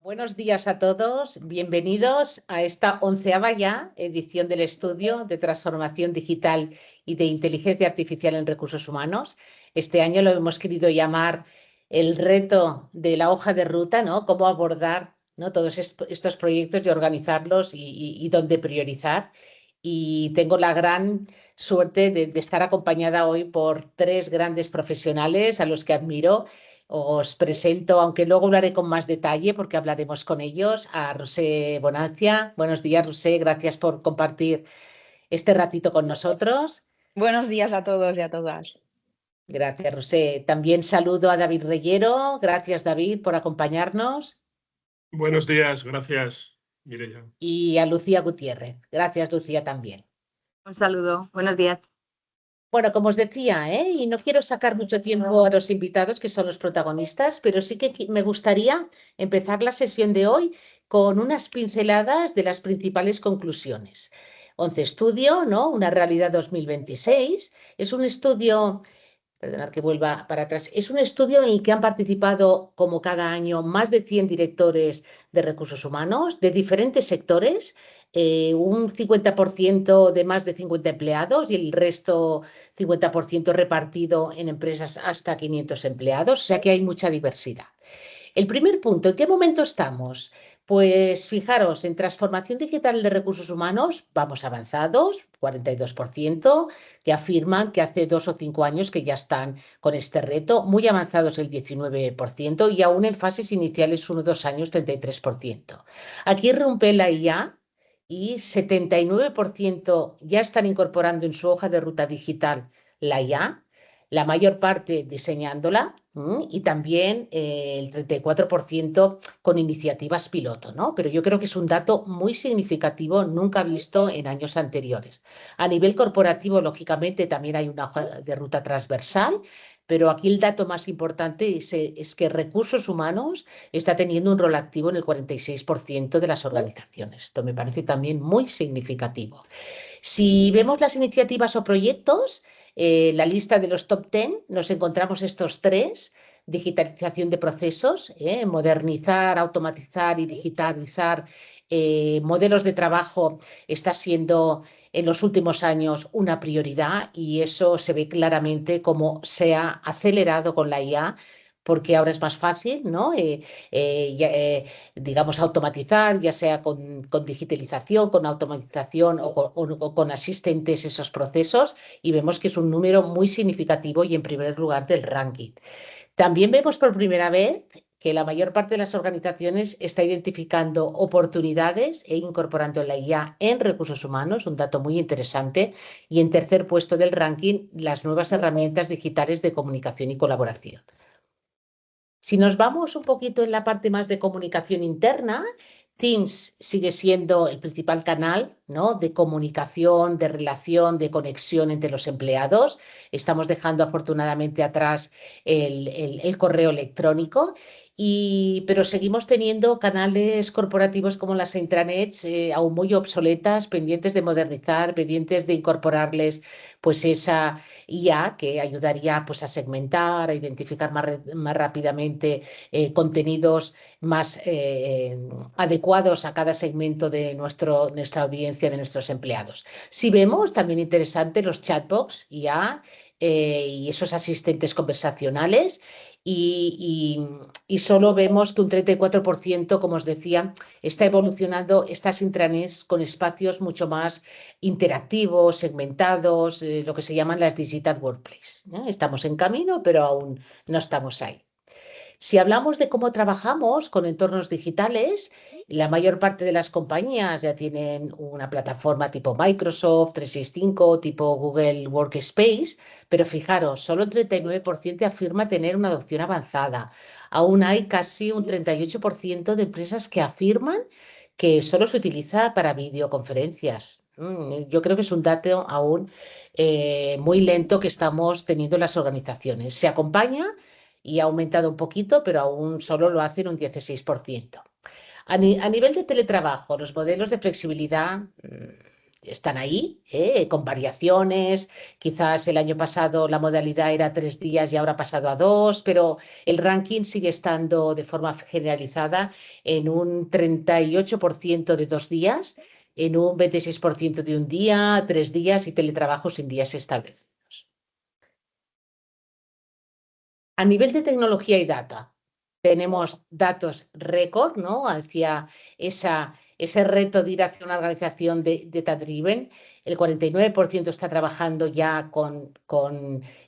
Buenos días a todos, bienvenidos a esta 11ª ya edición del estudio de transformación digital y de inteligencia artificial en recursos humanos. Este año lo hemos querido llamar el reto de la hoja de ruta, ¿no? Cómo abordar, ¿no?, todos estos proyectos y organizarlos y dónde priorizar. Y tengo la gran suerte de estar acompañada hoy por tres grandes profesionales a los que admiro. Os presento, aunque luego hablaré con más detalle porque hablaremos con ellos, a Rosé Bonancia. Buenos días, Rosé, gracias por compartir este ratito con nosotros. Buenos días a todos y a todas. Gracias, Rosé. También saludo a David Reyero. Gracias, David, por acompañarnos. Buenos días, gracias, Mireia. Y a Lucía Gutiérrez. Gracias, Lucía, también. Un saludo, buenos días. Bueno, como os decía, y no quiero sacar mucho tiempo a los invitados, que son los protagonistas, pero sí que me gustaría empezar la sesión de hoy con unas pinceladas de las principales conclusiones. 11 Estudio, ¿no? Una realidad 2026. Es un estudio, perdonad que vuelva para atrás, es un estudio en el que han participado, como cada año, más de 100 directores de recursos humanos de diferentes sectores, un 50% de más de 50 empleados y el resto 50% repartido en empresas hasta 500 empleados, o sea que hay mucha diversidad. El primer punto, ¿en qué momento estamos? Pues fijaros, en transformación digital de recursos humanos vamos avanzados, 42%, que afirman que hace 2 o 5 años que ya están con este reto, muy avanzados el 19% y aún en fases iniciales 1 o 2 años 33%. Aquí rompe la IA y 79% ya están incorporando en su hoja de ruta digital la IA, la mayor parte diseñándola, y también el 34% con iniciativas piloto, ¿no? Pero yo creo que es un dato muy significativo, nunca visto en años anteriores. A nivel corporativo, lógicamente, también hay una hoja de ruta transversal, pero aquí el dato más importante es que recursos humanos está teniendo un rol activo en el 46% de las organizaciones. Esto me parece también muy significativo. Si vemos las iniciativas o proyectos, la lista de los top 10, nos encontramos estos tres: digitalización de procesos, modernizar, automatizar y digitalizar modelos de trabajo está siendo en los últimos años una prioridad y eso se ve claramente como se ha acelerado con la IA, porque ahora es más fácil, ¿no? Digamos, automatizar, ya sea con digitalización, con automatización o con asistentes esos procesos, y vemos que es un número muy significativo y en primer lugar del ranking. También vemos por primera vez que la mayor parte de las organizaciones está identificando oportunidades e incorporando la IA en recursos humanos, un dato muy interesante, y en tercer puesto del ranking, las nuevas herramientas digitales de comunicación y colaboración. Si nos vamos un poquito en la parte más de comunicación interna, Teams sigue siendo el principal canal, ¿no?, de comunicación, de relación, de conexión entre los empleados. Estamos dejando afortunadamente atrás el correo electrónico, pero seguimos teniendo canales corporativos como las intranets aún muy obsoletas, pendientes de modernizar, pendientes de incorporarles pues esa IA que ayudaría pues a segmentar, a identificar más rápidamente contenidos más adecuados a cada segmento de nuestra audiencia, de nuestros empleados. Si vemos, también interesante, los chatbots IA y esos asistentes conversacionales, y solo vemos que un 34%, como os decía, está evolucionando estas intranets con espacios mucho más interactivos, segmentados, lo que se llaman las digital workplace, ¿no? Estamos en camino, pero aún no estamos ahí. Si hablamos de cómo trabajamos con entornos digitales, la mayor parte de las compañías ya tienen una plataforma tipo Microsoft 365, tipo Google Workspace, pero fijaros, solo el 39% afirma tener una adopción avanzada. Aún hay casi un 38% de empresas que afirman que solo se utiliza para videoconferencias. Yo creo que es un dato aún muy lento que estamos teniendo en las organizaciones. Se acompaña y ha aumentado un poquito, pero aún solo lo hacen un 16%. A nivel de teletrabajo, los modelos de flexibilidad están ahí, con variaciones. Quizás el año pasado la modalidad era 3 días y ahora ha pasado a 2, pero el ranking sigue estando de forma generalizada en un 38% de 2 días, en un 26% de un día, 3 días y teletrabajo sin días establecidos. A nivel de tecnología y data, tenemos datos récord, ¿no? Hacia ese reto de ir hacia una organización data-driven. El 49% está trabajando ya con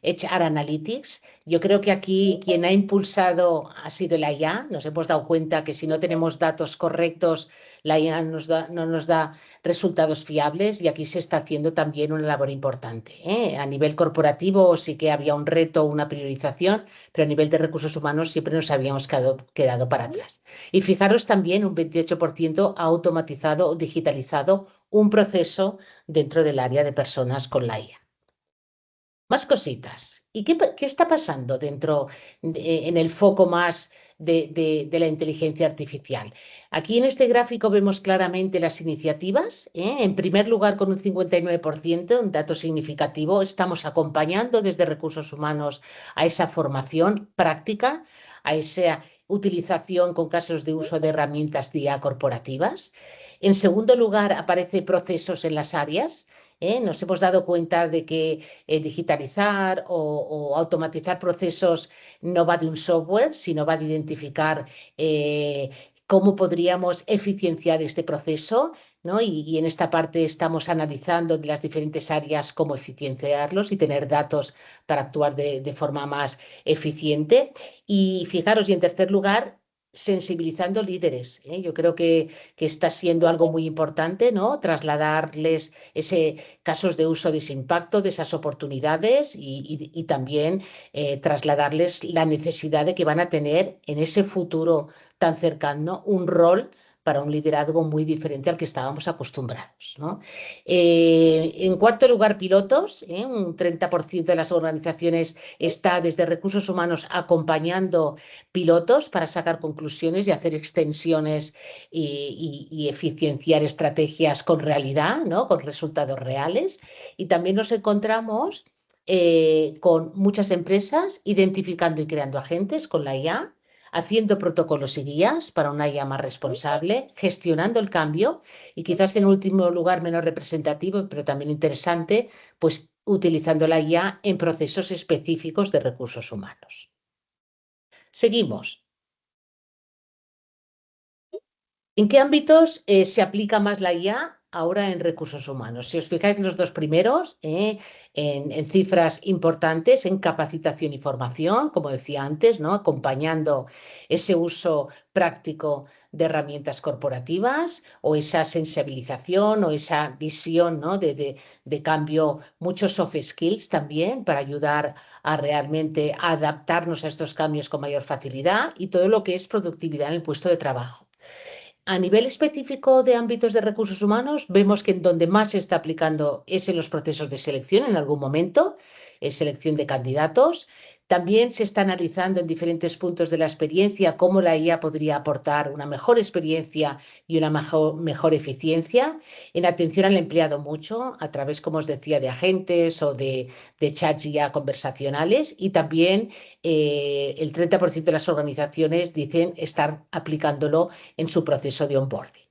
HR Analytics. Yo creo que aquí quien ha impulsado ha sido la IA. Nos hemos dado cuenta que si no tenemos datos correctos, la IA no nos da resultados fiables, y aquí se está haciendo también una labor importante, ¿eh? A nivel corporativo sí que había un reto, una priorización, pero a nivel de recursos humanos siempre nos habíamos quedado para atrás. Y fijaros también, un 28% ha automatizado o digitalizado un proceso dentro del área de personas con la IA. Más cositas. ¿Y qué está pasando en el foco más de la inteligencia artificial? Aquí en este gráfico vemos claramente las iniciativas, ¿eh? En primer lugar, con un 59%, un dato significativo, estamos acompañando desde recursos humanos a esa formación práctica, a esa utilización con casos de uso de herramientas de IA corporativas. En segundo lugar, aparecen procesos en las áreas. Nos hemos dado cuenta de que digitalizar o automatizar procesos no va de un software, sino va de identificar cómo podríamos eficienciar este proceso, ¿no? Y en esta parte estamos analizando de las diferentes áreas cómo eficienciarlos y tener datos para actuar de forma más eficiente. Y fijaros, y en tercer lugar, sensibilizando líderes, ¿eh? Yo creo que está siendo algo muy importante, ¿no? Trasladarles casos de uso de ese impacto, de esas oportunidades, y también trasladarles la necesidad de que van a tener en ese futuro tan cercano un rol para un liderazgo muy diferente al que estábamos acostumbrados, ¿no? En cuarto lugar, pilotos. Un 30% de las organizaciones está desde recursos humanos acompañando pilotos para sacar conclusiones y hacer extensiones y eficienciar estrategias con realidad, ¿no? Con resultados reales. Y también nos encontramos con muchas empresas identificando y creando agentes con la IA, haciendo protocolos y guías para una IA más responsable, gestionando el cambio y quizás en último lugar, menos representativo, pero también interesante, pues utilizando la IA en procesos específicos de recursos humanos. Seguimos. ¿En qué ámbitos se aplica más la IA ahora en recursos humanos? Si os fijáis, los dos primeros, en cifras importantes, en capacitación y formación, como decía antes, ¿no? Acompañando ese uso práctico de herramientas corporativas, o esa sensibilización o esa visión, ¿no? de cambio, muchos soft skills también para ayudar a realmente adaptarnos a estos cambios con mayor facilidad, y todo lo que es productividad en el puesto de trabajo. A nivel específico de ámbitos de recursos humanos, vemos que en donde más se está aplicando es en los procesos de selección en algún momento, selección de candidatos. También se está analizando en diferentes puntos de la experiencia cómo la IA podría aportar una mejor experiencia y una mejor eficiencia. En atención al empleado mucho, a través, como os decía, de agentes o de chats IA conversacionales. Y también el 30% de las organizaciones dicen estar aplicándolo en su proceso de onboarding.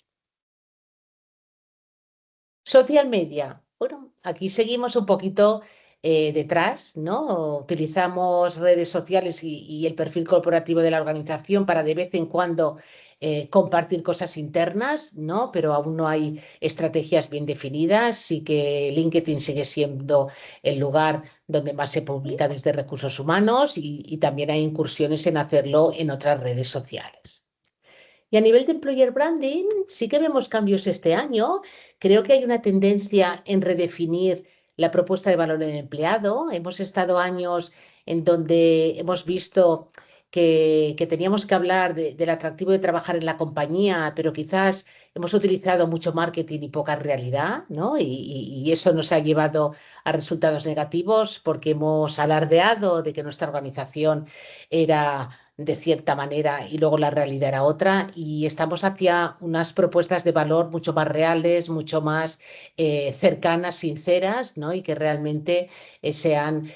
Social media. Bueno, aquí seguimos un poquito detrás, ¿no? Utilizamos redes sociales y el perfil corporativo de la organización para de vez en cuando compartir cosas internas, ¿no? Pero aún no hay estrategias bien definidas. Sí que LinkedIn sigue siendo el lugar donde más se publica desde recursos humanos, y también hay incursiones en hacerlo en otras redes sociales. Y a nivel de employer branding, sí que vemos cambios este año. Creo que hay una tendencia en redefinir la propuesta de valor del empleado. Hemos estado años en donde hemos visto que teníamos que hablar del atractivo de trabajar en la compañía, pero quizás hemos utilizado mucho marketing y poca realidad, ¿no? Y eso nos ha llevado a resultados negativos, porque hemos alardeado de que nuestra organización era de cierta manera y luego la realidad era otra, y estamos hacia unas propuestas de valor mucho más reales, mucho más cercanas, sinceras, ¿no? Y que realmente sean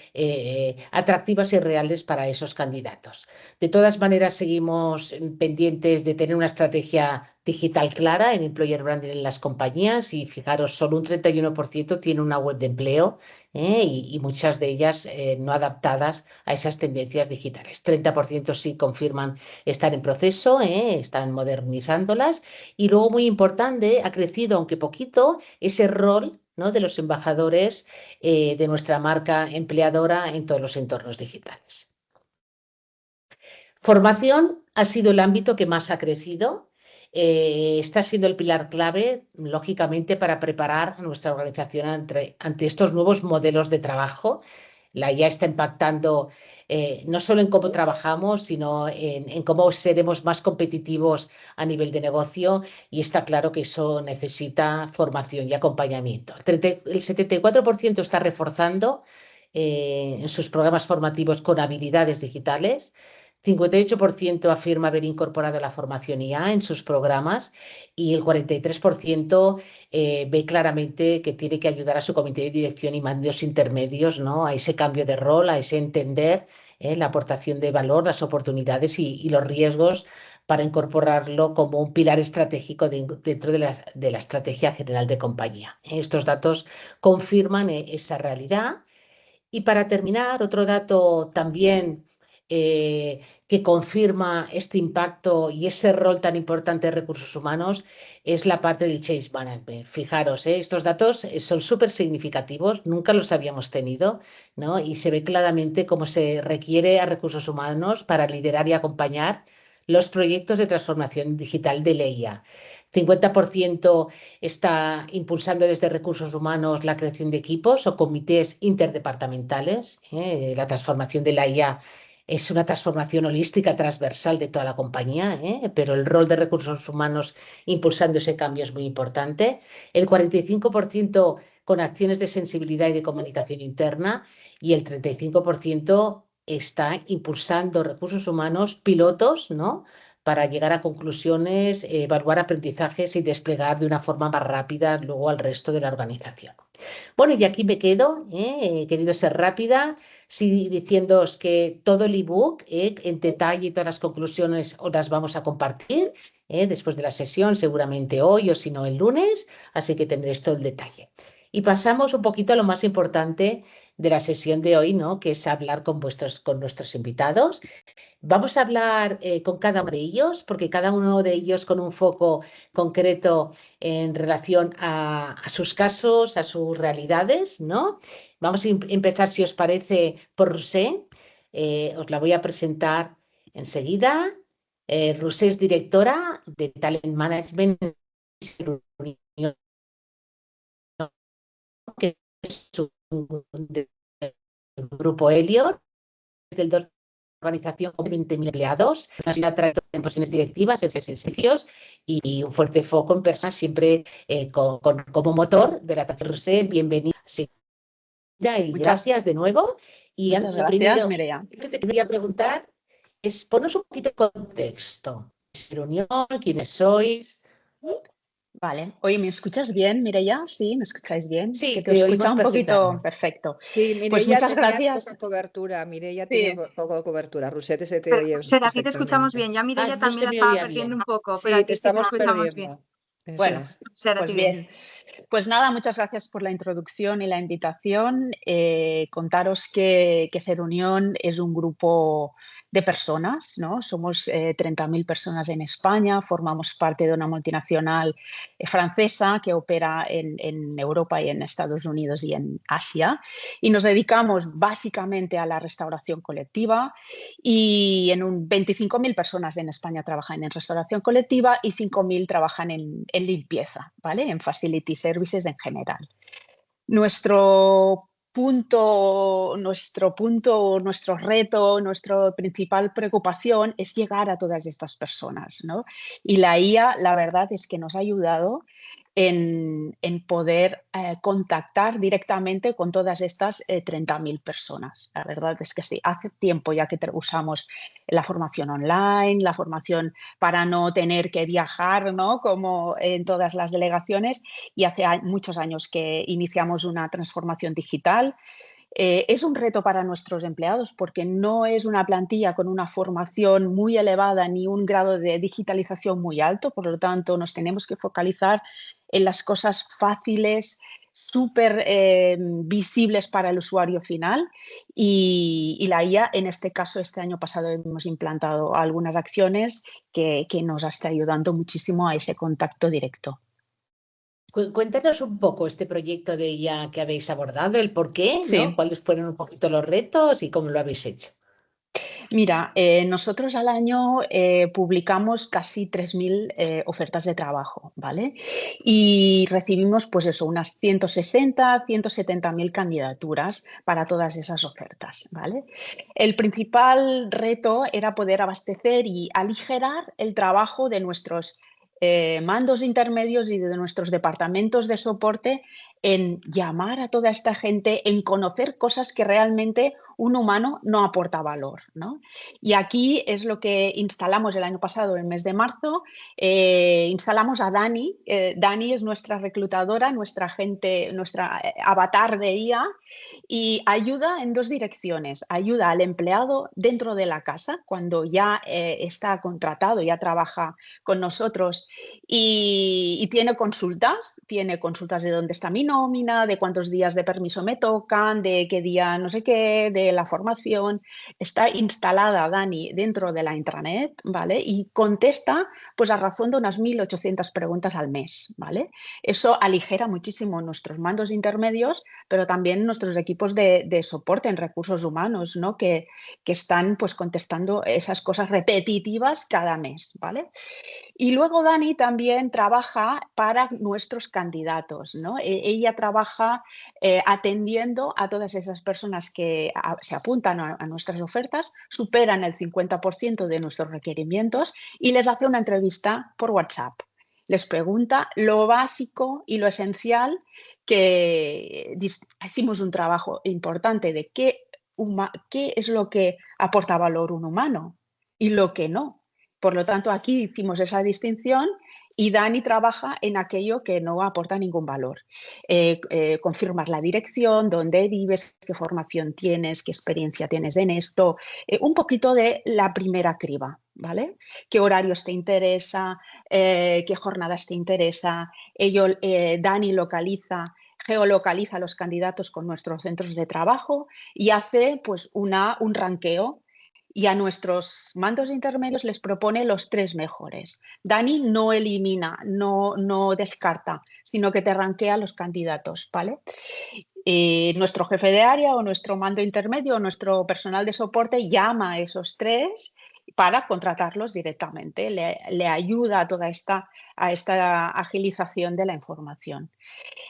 atractivas y reales para esos candidatos. De todas maneras, seguimos pendientes de tener una estrategia digital clara en employer branding en las compañías, y fijaros, solo un 31% tiene una web de empleo, y muchas de ellas no adaptadas a esas tendencias digitales. 30% sí confirman estar en proceso, están modernizándolas, y luego, muy importante, ha crecido, aunque poquito, ese rol, ¿no?, de los embajadores de nuestra marca empleadora en todos los entornos digitales. Formación ha sido el ámbito que más ha crecido. Está siendo el pilar clave, lógicamente, para preparar a nuestra organización ante estos nuevos modelos de trabajo. La IA está impactando no solo en cómo trabajamos, sino en cómo seremos más competitivos a nivel de negocio, y está claro que eso necesita formación y acompañamiento. El 74% está reforzando en sus programas formativos con habilidades digitales. 58% afirma haber incorporado la formación IA en sus programas, y el 43% ve claramente que tiene que ayudar a su comité de dirección y mandos intermedios, ¿no?, a ese cambio de rol, a ese entender la aportación de valor, las oportunidades y los riesgos, para incorporarlo como un pilar estratégico dentro de la estrategia general de compañía. Estos datos confirman esa realidad. Y para terminar, otro dato también que confirma este impacto y ese rol tan importante de recursos humanos es la parte del change management. Fijaros, estos datos son súper significativos, nunca los habíamos tenido, ¿no? Y se ve claramente cómo se requiere a recursos humanos para liderar y acompañar los proyectos de transformación digital de la IA. 50% está impulsando desde recursos humanos la creación de equipos o comités interdepartamentales. La transformación de la IA es una transformación holística, transversal de toda la compañía, pero el rol de recursos humanos impulsando ese cambio es muy importante. El 45% con acciones de sensibilidad y de comunicación interna, y el 35% está impulsando recursos humanos pilotos, ¿no?, para llegar a conclusiones, evaluar aprendizajes y desplegar de una forma más rápida luego al resto de la organización. Bueno, y aquí me quedo, he querido ser rápida, sí, diciéndoos que todo el ebook en detalle y todas las conclusiones os las vamos a compartir después de la sesión, seguramente hoy, o si no el lunes, así que tendréis todo el detalle. Y pasamos un poquito a lo más importante de la sesión de hoy, ¿no?, que es hablar con nuestros invitados. Vamos a hablar con cada uno de ellos, porque cada uno de ellos con un foco concreto en relación a sus casos, a sus realidades, ¿no? Vamos a empezar, si os parece, por Roser. Os la voy a presentar enseguida. Roser es directora de Talent Management, que es del grupo Elliot, del organización con 20.000 empleados, una trayectoria en posiciones directivas, en servicios, y un fuerte foco en personas, siempre como motor de la TAC. Bienvenida. Sí. Y gracias de nuevo. Y muchas lo gracias, primero Mireia. que te quería preguntar es, ponnos un poquito de contexto. ¿Reunión? ¿Quiénes sois? Vale. Oye, ¿me escuchas bien, Mireia? Sí, ¿me escucháis bien? Sí, Que te te escucha oímos un poquito perfectamente. perfecto. Sí, Pues Mireia muchas tenía gracias. poca cobertura. Mireia Sí. tenía poca cobertura. Rusete se te Pero, oye Roser, aquí te escuchamos perfectamente. bien. Yo a Mireia No también se la me estaba oía perdiendo bien. un poco, Sí, pero a te ti sí te estamos escuchamos bien. perdiendo. Eso Bueno, es. Roser, a pues ti bien. bien. Pues nada, muchas gracias por la introducción y la invitación. Contaros que Ser Unión es un grupo de personas, ¿no? Somos 30.000 personas en España, formamos parte de una multinacional francesa que opera en Europa y en Estados Unidos y en Asia, y nos dedicamos básicamente a la restauración colectiva, y 25.000 personas en España trabajan en restauración colectiva y 5.000 trabajan en limpieza, ¿vale? En facility services en general. Nuestro reto, nuestra principal preocupación es llegar a todas estas personas, ¿no? Y la IA, la verdad es que nos ha ayudado en poder contactar directamente con todas estas 30.000 personas. La verdad es que sí, hace tiempo ya que usamos la formación online, la formación para no tener que viajar, ¿no? Como en todas las delegaciones, y hace muchos años que iniciamos una transformación digital. Es un reto para nuestros empleados porque no es una plantilla con una formación muy elevada ni un grado de digitalización muy alto, por lo tanto nos tenemos que focalizar en las cosas fáciles, súper visibles para el usuario final, y la IA, en este caso, este año pasado hemos implantado algunas acciones que nos está ayudando muchísimo a ese contacto directo. Cuéntanos un poco este proyecto de IA que habéis abordado, el por qué, ¿no? Sí. ¿Cuáles fueron un poquito los retos y cómo lo habéis hecho? Mira, nosotros al año publicamos casi 3.000 ofertas de trabajo, ¿vale? Y recibimos, pues eso, unas 160, 170.000 candidaturas para todas esas ofertas, ¿vale? El principal reto era poder abastecer y aligerar el trabajo de nuestros mandos intermedios y de nuestros departamentos de soporte en llamar a toda esta gente, en conocer cosas que realmente un humano no aporta valor, ¿no? Y aquí es lo que instalamos el año pasado, el mes de marzo. Instalamos a Dani. Dani es nuestra reclutadora, nuestra avatar de IA, y ayuda en dos direcciones. Ayuda al empleado dentro de la casa, cuando ya está contratado, ya trabaja con nosotros y tiene consultas de dónde está mi nómina, de cuántos días de permiso me tocan, de qué día no sé qué, de la formación. Está instalada Dani dentro de la intranet, ¿vale? Y contesta pues a razón de unas 1.800 preguntas al mes, ¿vale? Eso aligera muchísimo nuestros mandos intermedios, pero también nuestros equipos de soporte en recursos humanos, ¿no? Que están pues contestando esas cosas repetitivas cada mes, ¿vale? Y luego Dani también trabaja para nuestros candidatos, ¿no? Ella trabaja atendiendo a todas esas personas que se apuntan a nuestras ofertas, superan el 50% de nuestros requerimientos y les hace una entrevista por WhatsApp. Les pregunta lo básico y lo esencial, que hicimos un trabajo importante de qué es lo que aporta valor un humano y lo que no. Por lo tanto, aquí hicimos esa distinción y Dani trabaja en aquello que no aporta ningún valor. Confirmar la dirección, dónde vives, qué formación tienes, qué experiencia tienes en esto, un poquito de la primera criba, ¿vale? ¿Qué horarios te interesa? ¿Qué jornadas te interesa? Dani geolocaliza a los candidatos con nuestros centros de trabajo y hace pues un ranqueo. Y a nuestros mandos intermedios les propone los 3 mejores. Dani no elimina, no descarta, sino que te rankea los candidatos, ¿vale? Nuestro jefe de área o nuestro mando intermedio o nuestro personal de soporte llama a esos 3 para contratarlos directamente. Le ayuda a toda esta agilización de la información.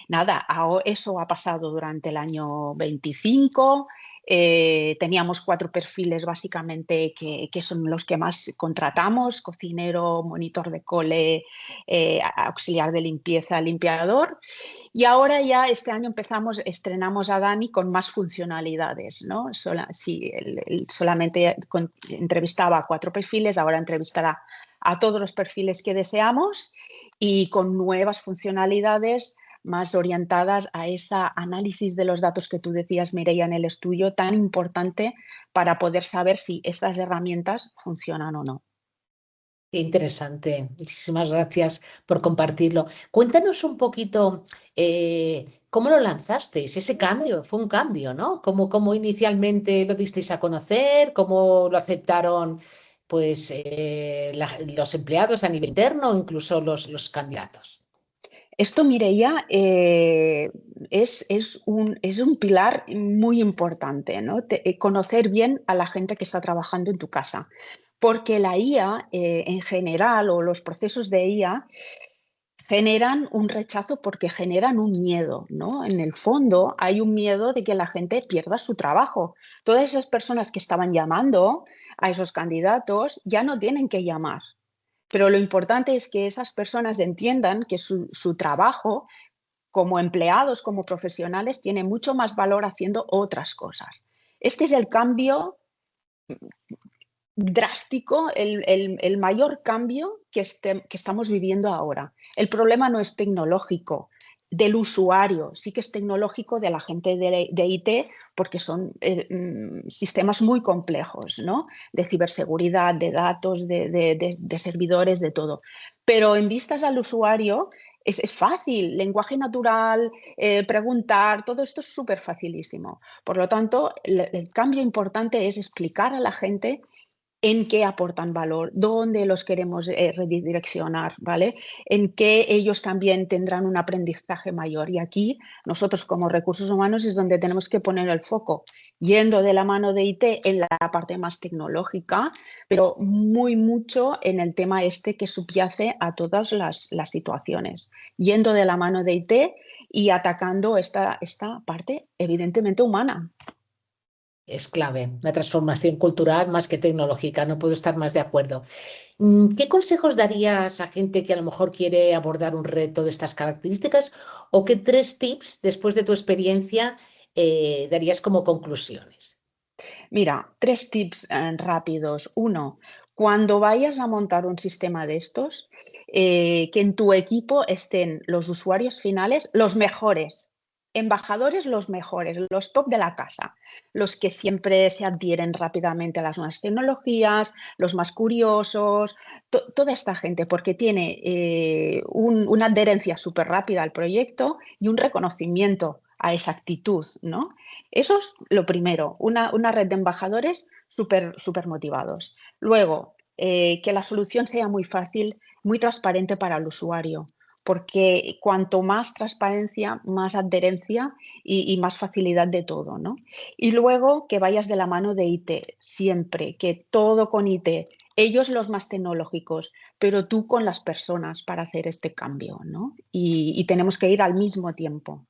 Nada, eso ha pasado durante el año 25. Teníamos 4 perfiles básicamente que son los que más contratamos: cocinero, monitor de cole, auxiliar de limpieza, limpiador. Y ahora ya este año estrenamos a Dani con más funcionalidades, ¿no? Solamente entrevistaba a 4 perfiles, ahora entrevistará a todos los perfiles que deseamos y con nuevas funcionalidades más orientadas a ese análisis de los datos que tú decías, Mireia, en el estudio, tan importante para poder saber si estas herramientas funcionan o no. Qué interesante. Muchísimas gracias por compartirlo. Cuéntanos un poquito cómo lo lanzasteis, ese cambio. Fue un cambio, ¿no? ¿Cómo inicialmente lo disteis a conocer? ¿Cómo lo aceptaron pues, los empleados a nivel interno o incluso los candidatos? Esto, Mireia, es un pilar muy importante, ¿no? Conocer bien a la gente que está trabajando en tu casa, porque la IA en general, o los procesos de IA, generan un rechazo porque generan un miedo, ¿no? En el fondo hay un miedo de que la gente pierda su trabajo. Todas esas personas que estaban llamando a esos candidatos ya no tienen que llamar. Pero lo importante es que esas personas entiendan que su trabajo como empleados, como profesionales, tiene mucho más valor haciendo otras cosas. Este es el cambio drástico, el mayor cambio que estamos viviendo ahora. El problema no es tecnológico del usuario, sí que es tecnológico de la gente de IT, porque son sistemas muy complejos, ¿no? De ciberseguridad, de datos, de servidores, de todo. Pero en vistas al usuario es fácil, lenguaje natural, preguntar, todo esto es súper facilísimo. Por lo tanto, el cambio importante es explicar a la gente en qué aportan valor, dónde los queremos redireccionar, ¿vale? En qué ellos también tendrán un aprendizaje mayor. Y aquí nosotros como recursos humanos es donde tenemos que poner el foco, yendo de la mano de IT en la parte más tecnológica, pero muy mucho en el tema este que subyace a todas las situaciones, yendo de la mano de IT y atacando esta parte evidentemente humana. Es clave, la transformación cultural más que tecnológica, no puedo estar más de acuerdo. ¿Qué consejos darías a gente que a lo mejor quiere abordar un reto de estas características o qué 3 tips después de tu experiencia darías como conclusiones? Mira, 3 tips rápidos. Uno, cuando vayas a montar un sistema de estos, que en tu equipo estén los usuarios finales, los mejores, embajadores los mejores, los top de la casa, los que siempre se adhieren rápidamente a las nuevas tecnologías, los más curiosos, toda esta gente, porque tiene una adherencia súper rápida al proyecto y un reconocimiento a esa actitud, ¿no? Eso es lo primero, una red de embajadores súper motivados. Luego, que la solución sea muy fácil, muy transparente para el usuario, porque cuanto más transparencia, más adherencia y más facilidad de todo, ¿no? Y luego que vayas de la mano de IT, siempre, que todo con IT, ellos los más tecnológicos, pero tú con las personas para hacer este cambio, ¿no? Y tenemos que ir al mismo tiempo.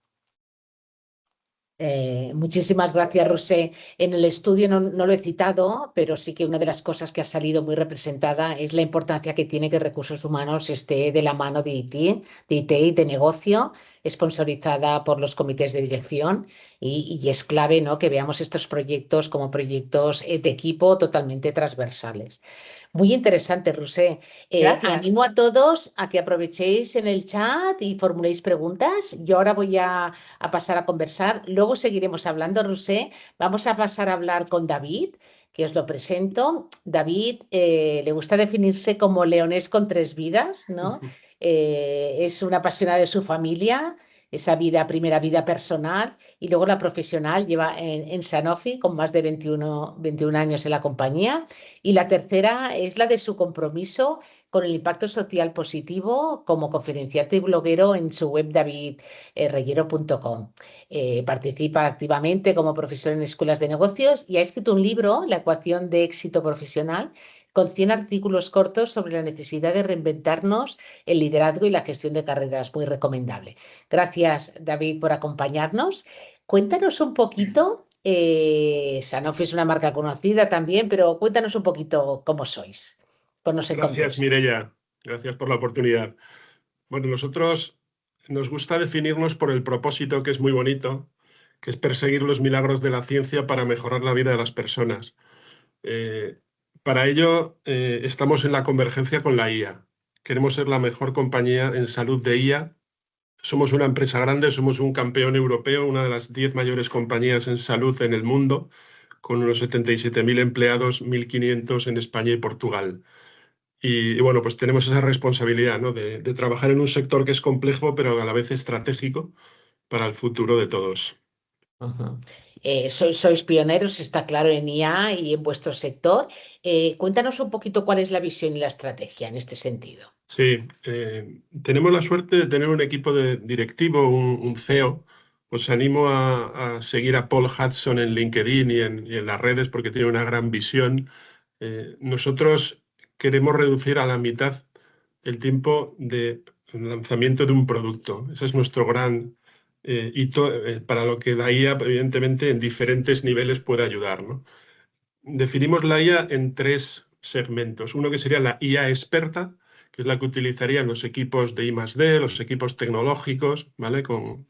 Muchísimas gracias, Rosé. En el estudio no lo he citado, pero sí que una de las cosas que ha salido muy representada es la importancia que tiene que recursos humanos esté de la mano de IT y de negocio, sponsorizada por los comités de dirección y es clave, ¿no?, que veamos estos proyectos como proyectos de equipo totalmente transversales. Muy interesante, Rusé. Gracias. Animo a todos a que aprovechéis en el chat y formuléis preguntas. Yo ahora voy a pasar a conversar. Luego seguiremos hablando, Rusé. Vamos a pasar a hablar con David, que os lo presento. David le gusta definirse como leonés con 3 vidas, ¿no? Es una apasionada de su familia, esa primera vida personal y luego la profesional. Lleva en Sanofi con más de 21 años en la compañía. Y la tercera es la de su compromiso con el impacto social positivo como conferenciante y bloguero en su web davidreyero.com. Participa activamente como profesor en escuelas de negocios y ha escrito un libro, La ecuación de éxito profesional, con 100 artículos cortos sobre la necesidad de reinventarnos, el liderazgo y la gestión de carreras. Muy recomendable. Gracias, David, por acompañarnos. Cuéntanos un poquito. Sanofi es una marca conocida también, pero cuéntanos un poquito cómo sois. Ponnos en Gracias, contexto. Mireia. Gracias por la oportunidad. Bueno, nosotros nos gusta definirnos por el propósito, que es muy bonito, que es perseguir los milagros de la ciencia para mejorar la vida de las personas. Para ello, estamos en la convergencia con la IA. Queremos ser la mejor compañía en salud de IA. Somos una empresa grande, somos un campeón europeo, una de las 10 mayores compañías en salud en el mundo, con unos 77.000 empleados, 1.500 en España y Portugal. Y bueno, pues tenemos esa responsabilidad, ¿no?, de trabajar en un sector que es complejo, pero a la vez estratégico para el futuro de todos. Ujú. Sois pioneros, está claro, en IA y en vuestro sector. Cuéntanos un poquito cuál es la visión y la estrategia en este sentido. Sí, tenemos la suerte de tener un equipo directivo, un CEO. Os animo a seguir a Paul Hudson en LinkedIn y en las redes porque tiene una gran visión. Nosotros queremos reducir a la mitad el tiempo de lanzamiento de un producto. Ese es nuestro gran hito para lo que la IA, evidentemente, en diferentes niveles puede ayudar, ¿no? Definimos la IA en 3 segmentos. Uno que sería la IA experta, que es la que utilizarían los equipos de I+D, los equipos tecnológicos, ¿vale? Con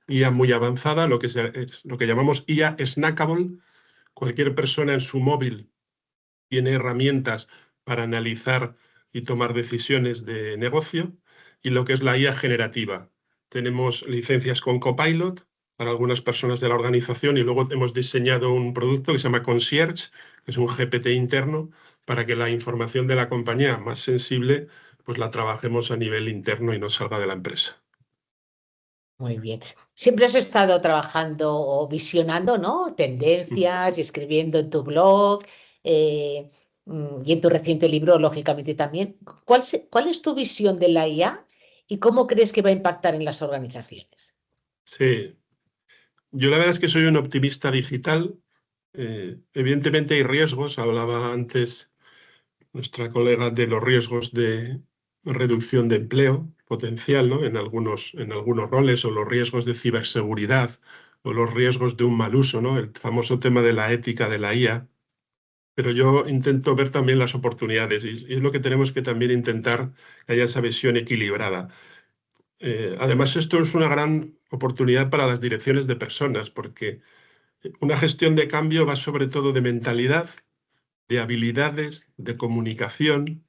IA muy avanzada, lo que llamamos IA snackable. Cualquier persona en su móvil tiene herramientas para analizar y tomar decisiones de negocio, y lo que es la IA generativa. Tenemos licencias con Copilot para algunas personas de la organización, y luego hemos diseñado un producto que se llama Concierge, que es un GPT interno, para que la información de la compañía más sensible pues la trabajemos a nivel interno y no salga de la empresa. Muy bien. Siempre has estado trabajando o visionando, ¿no? Tendencias y escribiendo en tu blog y en tu reciente libro, lógicamente también. ¿Cuál es tu visión de la IA y cómo crees que va a impactar en las organizaciones? Sí, yo la verdad es que soy un optimista digital. Evidentemente hay riesgos. Hablaba antes nuestra colega de los riesgos de reducción de empleo potencial, ¿no? En algunos roles, o los riesgos de ciberseguridad, o los riesgos de un mal uso, ¿no? El famoso tema de la ética de la IA. Pero yo intento ver también las oportunidades, y es lo que tenemos que también intentar, que haya esa visión equilibrada. Además, esto es una gran oportunidad para las direcciones de personas, porque una gestión de cambio va sobre todo de mentalidad, de habilidades, de comunicación,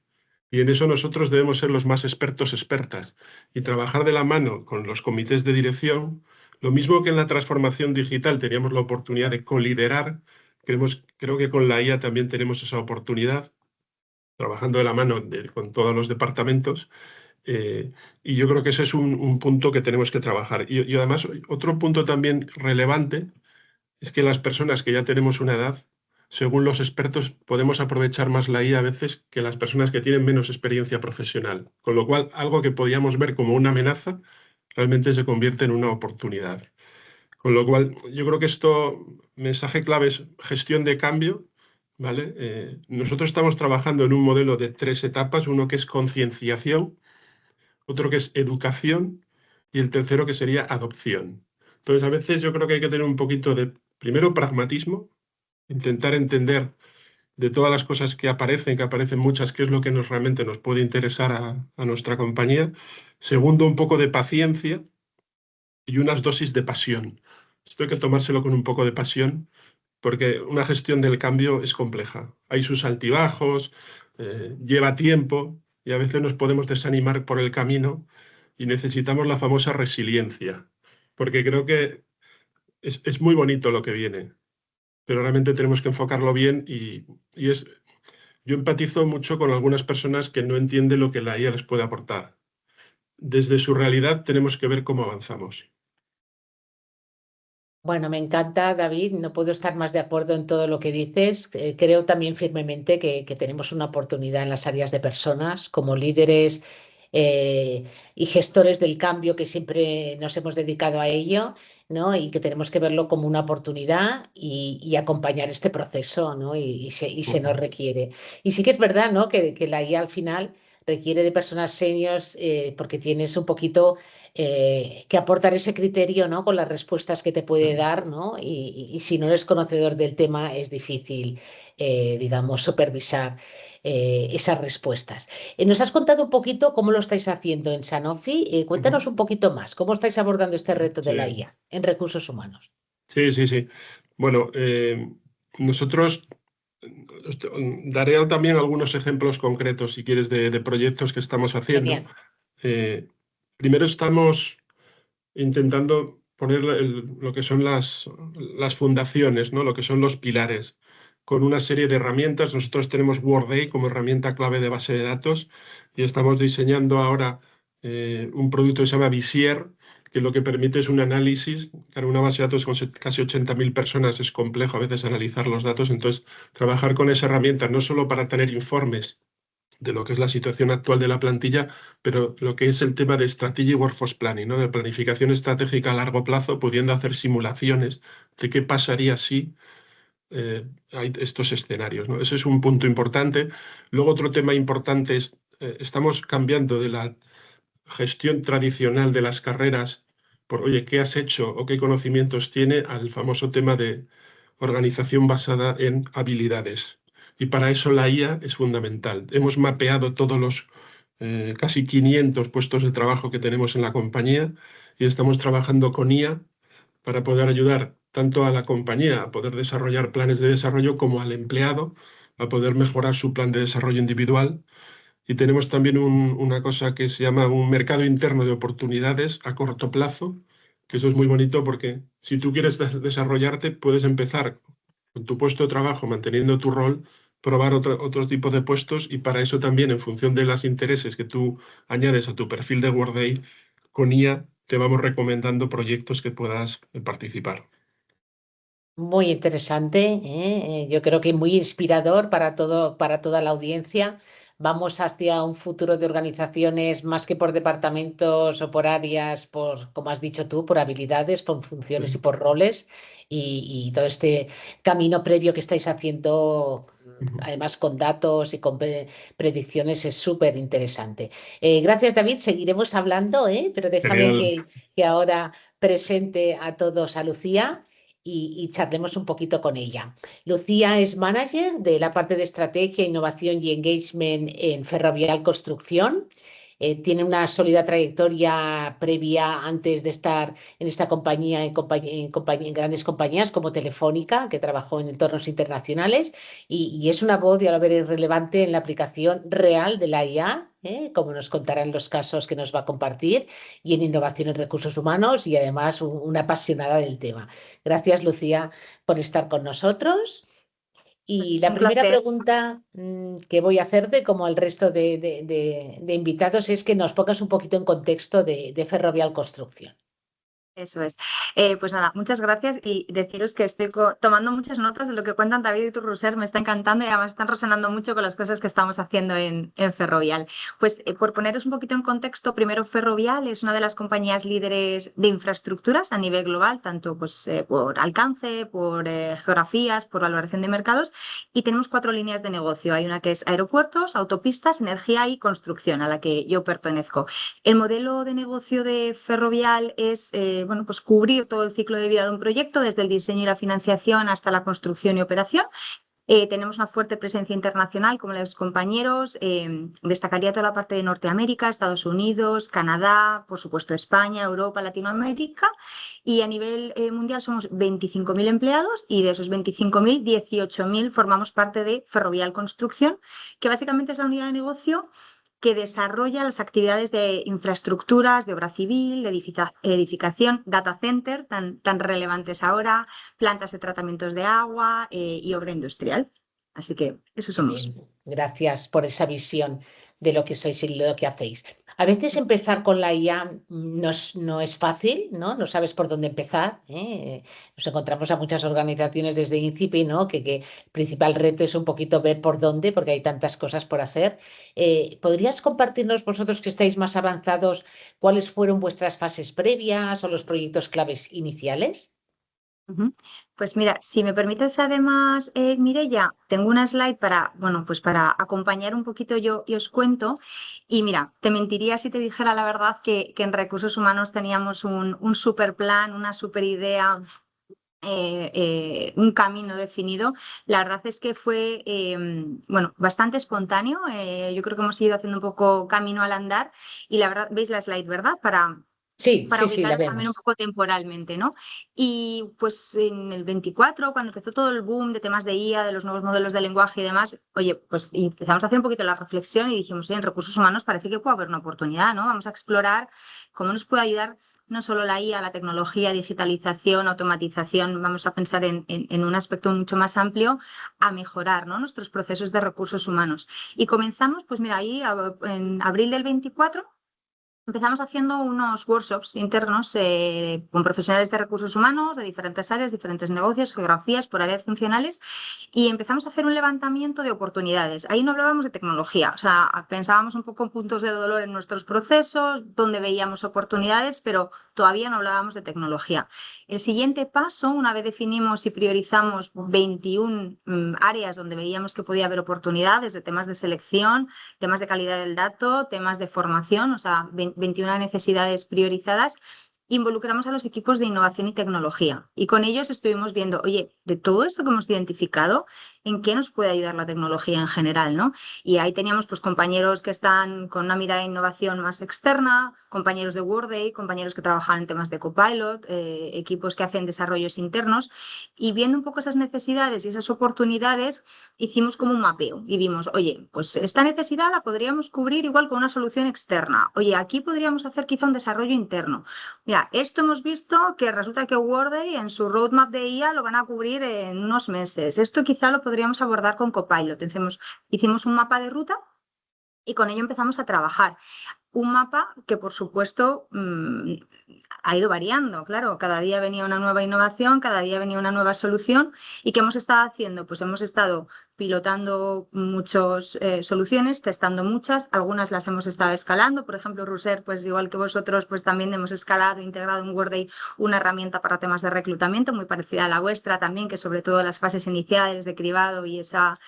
y en eso nosotros debemos ser los más expertos, expertas, y trabajar de la mano con los comités de dirección. Lo mismo que en la transformación digital teníamos la oportunidad de coliderar, creo que con la IA también tenemos esa oportunidad, trabajando de la mano con todos los departamentos. Y yo creo que ese es un punto que tenemos que trabajar. Y además, otro punto también relevante es que las personas que ya tenemos una edad, según los expertos, podemos aprovechar más la IA a veces que las personas que tienen menos experiencia profesional. Con lo cual, algo que podíamos ver como una amenaza, realmente se convierte en una oportunidad. Con lo cual, yo creo que mensaje clave es gestión de cambio, ¿vale? Nosotros estamos trabajando en un modelo de 3 etapas, uno que es concienciación, otro que es educación, y el tercero que sería adopción. Entonces, a veces yo creo que hay que tener un poquito de, primero, pragmatismo, intentar entender de todas las cosas que aparecen muchas, qué es lo que realmente nos puede interesar a nuestra compañía. Segundo, un poco de paciencia y unas dosis de pasión. Esto hay que tomárselo con un poco de pasión, porque una gestión del cambio es compleja. Hay sus altibajos, lleva tiempo, y a veces nos podemos desanimar por el camino, y necesitamos la famosa resiliencia, porque creo que es muy bonito lo que viene, pero realmente tenemos que enfocarlo bien, yo empatizo mucho con algunas personas que no entienden lo que la IA les puede aportar. Desde su realidad tenemos que ver cómo avanzamos. Bueno, me encanta, David. No puedo estar más de acuerdo en todo lo que dices. Creo también firmemente que tenemos una oportunidad en las áreas de personas como líderes y gestores del cambio, que siempre nos hemos dedicado a ello, ¿no? Y que tenemos que verlo como una oportunidad y acompañar este proceso, ¿no? Y se nos requiere. Y sí que es verdad, ¿no? Que la IA al final requiere de personas seniors porque tienes un poquito que aportar ese criterio, ¿no? Con las respuestas que te puede dar, ¿no? Y si no eres conocedor del tema es difícil, digamos, supervisar esas respuestas. Nos has contado un poquito cómo lo estáis haciendo en Sanofi. Cuéntanos un poquito más, ¿cómo estáis abordando este reto de la Sí, IA en recursos humanos? sí. Bueno, nosotros daré también algunos ejemplos concretos, si quieres, de proyectos que estamos haciendo. Genial. Eh, Primero estamos intentando poner lo que son las fundaciones, ¿no? Lo que son los pilares, con una serie de herramientas. Nosotros tenemos Workday como herramienta clave de base de datos, y estamos diseñando ahora un producto que se llama Visier, que lo que permite es un análisis. Claro, una base de datos con casi 80.000 personas es complejo a veces analizar los datos, entonces trabajar con esa herramienta no solo para tener informes de lo que es la situación actual de la plantilla, pero lo que es el tema de Strategy Workforce Planning, ¿no? De planificación estratégica a largo plazo, pudiendo hacer simulaciones de qué pasaría si hay estos escenarios, ¿no? Ese es un punto importante. Luego, otro tema importante es, estamos cambiando de la gestión tradicional de las carreras por, oye, ¿qué has hecho o qué conocimientos tiene?, al famoso tema de organización basada en habilidades. Y para eso la IA es fundamental. Hemos mapeado todos los casi 500 puestos de trabajo que tenemos en la compañía y estamos trabajando con IA para poder ayudar tanto a la compañía a poder desarrollar planes de desarrollo como al empleado a poder mejorar su plan de desarrollo individual. Y tenemos también una cosa que se llama un mercado interno de oportunidades a corto plazo, que eso es muy bonito porque si tú quieres desarrollarte, puedes empezar con tu puesto de trabajo, manteniendo tu rol, probar otro tipo de puestos y para eso también, en función de los intereses que tú añades a tu perfil de Workday, con IA te vamos recomendando proyectos que puedas participar. Muy interesante, ¿eh? Yo creo que muy inspirador para toda la audiencia. Vamos hacia un futuro de organizaciones más que por departamentos o por áreas, como has dicho tú, por habilidades, por funciones y Sí. por roles. Y todo este camino previo que estáis haciendo, además con datos y con predicciones, es súper interesante. Gracias, David. Seguiremos hablando, pero déjame Genial. que ahora presente a todos a Lucía y charlemos un poquito con ella. Lucía es manager de la parte de estrategia, innovación y engagement en Ferrovial Construcción. Tiene una sólida trayectoria previa antes de estar en esta compañía, en grandes compañías como Telefónica, que trabajó en entornos internacionales, y es una voz, y a la vez relevante en la aplicación real de la IA, como nos contarán los casos que nos va a compartir, y en innovación en recursos humanos, y además una apasionada del tema. Gracias, Lucía, por estar con nosotros. Y Pues la un primera placer. pregunta que voy a hacerte, como el resto de invitados, es que nos pongas un poquito en contexto de Ferrovial Construcción. Eso es. Pues nada, muchas gracias y deciros que estoy tomando muchas notas de lo que cuentan David y tú, Roser, me está encantando y además están resonando mucho con las cosas que estamos haciendo en Ferrovial. Pues por poneros un poquito en contexto, primero Ferrovial es una de las compañías líderes de infraestructuras a nivel global, tanto pues, por alcance, por geografías, por valoración de mercados, y tenemos 4 líneas de negocio. Hay una que es aeropuertos, autopistas, energía y construcción, a la que yo pertenezco. El modelo de negocio de Ferrovial es bueno, pues cubrir todo el ciclo de vida de un proyecto, desde el diseño y la financiación hasta la construcción y operación. Tenemos una fuerte presencia internacional, como los compañeros. Destacaría toda la parte de Norteamérica, Estados Unidos, Canadá, por supuesto España, Europa, Latinoamérica. Y a nivel mundial somos 25.000 empleados y de esos 25.000, 18.000 formamos parte de Ferrovial Construcción, que básicamente es la unidad de negocio que desarrolla las actividades de infraestructuras, de obra civil, de edificación, data center, tan relevantes ahora, plantas de tratamientos de agua y obra industrial. Así que eso somos. Bien, gracias por esa visión de lo que sois y lo que hacéis. A veces empezar con la IA no es fácil, ¿no? No sabes por dónde empezar, ¿eh? Nos encontramos a muchas organizaciones desde INCIPE, ¿no? Que el principal reto es un poquito ver por dónde, porque hay tantas cosas por hacer. ¿Podrías compartirnos vosotros que estáis más avanzados cuáles fueron vuestras fases previas o los proyectos claves iniciales? Pues mira, si me permites además, Mireia, tengo una slide para, bueno, pues para acompañar un poquito yo y os cuento. Y mira, te mentiría si te dijera la verdad que en recursos humanos teníamos un super plan, una super idea, un camino definido. La verdad es que fue, bueno, bastante espontáneo. Yo creo que hemos ido haciendo un poco camino al andar y la verdad, veis la slide, ¿verdad? Para Sí, la ubicaros también un vemos. poco temporalmente, ¿no? Y pues en el 24, cuando empezó todo el boom de temas de IA, de los nuevos modelos de lenguaje y demás, oye, pues empezamos a hacer un poquito la reflexión y dijimos, oye, en recursos humanos parece que puede haber una oportunidad, ¿no? Vamos a explorar cómo nos puede ayudar no solo la IA, la tecnología, digitalización, automatización, vamos a pensar en un aspecto mucho más amplio, a mejorar, ¿no? Nuestros procesos de recursos humanos. Y comenzamos, pues mira, ahí en abril del 24, empezamos haciendo unos workshops internos con profesionales de recursos humanos de diferentes áreas, diferentes negocios, geografías, por áreas funcionales, y empezamos a hacer un levantamiento de oportunidades. Ahí no hablábamos de tecnología, o sea, pensábamos un poco en puntos de dolor en nuestros procesos, donde veíamos oportunidades, pero todavía no hablábamos de tecnología. El siguiente paso, una vez definimos y priorizamos 21 áreas donde veíamos que podía haber oportunidades, de temas de selección, temas de calidad del dato, temas de formación, o sea, 21 necesidades priorizadas, involucramos a los equipos de innovación y tecnología. Y con ellos estuvimos viendo, oye, de todo esto que hemos identificado, en qué nos puede ayudar la tecnología en general, ¿no? Y ahí teníamos pues compañeros que están con una mirada de innovación más externa, compañeros de Workday, compañeros que trabajan en temas de Copilot, equipos que hacen desarrollos internos, y viendo un poco esas necesidades y esas oportunidades, hicimos como un mapeo y vimos, oye, pues esta necesidad la podríamos cubrir igual con una solución externa. Oye, aquí podríamos hacer quizá un desarrollo interno. Mira, esto hemos visto que resulta que Workday en su roadmap de IA lo van a cubrir en unos meses. Esto quizá lo podríamos abordar con Copilot. Hicimos un mapa de ruta y con ello empezamos a trabajar. Un mapa que, por supuesto, ha ido variando, claro. Cada día venía una nueva innovación, cada día venía una nueva solución. ¿Y qué hemos estado haciendo? Pues hemos estado pilotando muchas soluciones, testando muchas, algunas las hemos estado escalando. Por ejemplo, Roser, pues igual que vosotros, pues también hemos escalado, integrado en Workday una herramienta para temas de reclutamiento muy parecida a la vuestra también, que sobre todo las fases iniciales de cribado y esa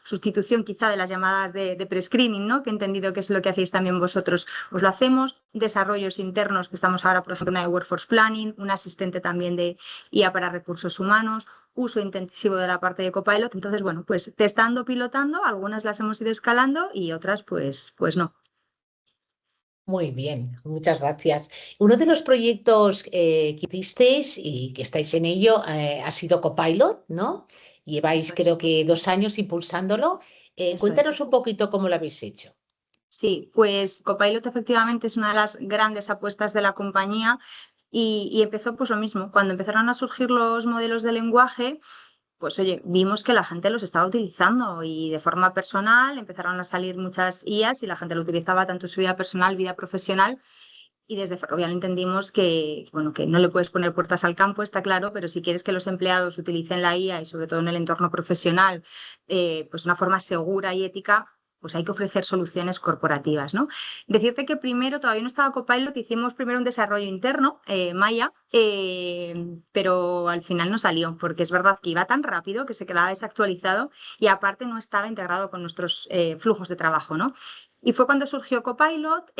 sustitución quizá de las llamadas de pre-screening, ¿no? Que he entendido que es lo que hacéis también vosotros, pues lo hacemos. Desarrollos internos, que estamos ahora, por ejemplo, una de Workforce Planning, un asistente también de IA para recursos humanos, uso intensivo de la parte de Copilot. Entonces, bueno, pues testando, pilotando, algunas las hemos ido escalando y otras pues no. Muy bien, muchas gracias. Uno de los proyectos que hicisteis y que estáis en ello ha sido Copilot, ¿no? Lleváis Eso es. creo que 2 años impulsándolo. Eso Cuéntanos es. un poquito cómo lo habéis hecho. Sí, pues Copilot efectivamente es una de las grandes apuestas de la compañía y empezó pues lo mismo. Cuando empezaron a surgir los modelos de lenguaje, pues oye, vimos que la gente los estaba utilizando y de forma personal empezaron a salir muchas IAs y la gente lo utilizaba tanto en su vida personal, vida profesional. Y desde Ferrovial entendimos que, bueno, que no le puedes poner puertas al campo, está claro, pero si quieres que los empleados utilicen la IA y sobre todo en el entorno profesional, pues de una forma segura y ética, pues hay que ofrecer soluciones corporativas, ¿no? Decirte que primero, todavía no estaba Copilot, hicimos primero un desarrollo interno, Maya, pero al final no salió, porque es verdad que iba tan rápido que se quedaba desactualizado y aparte no estaba integrado con nuestros flujos de trabajo, ¿no? Y fue cuando surgió Copilot,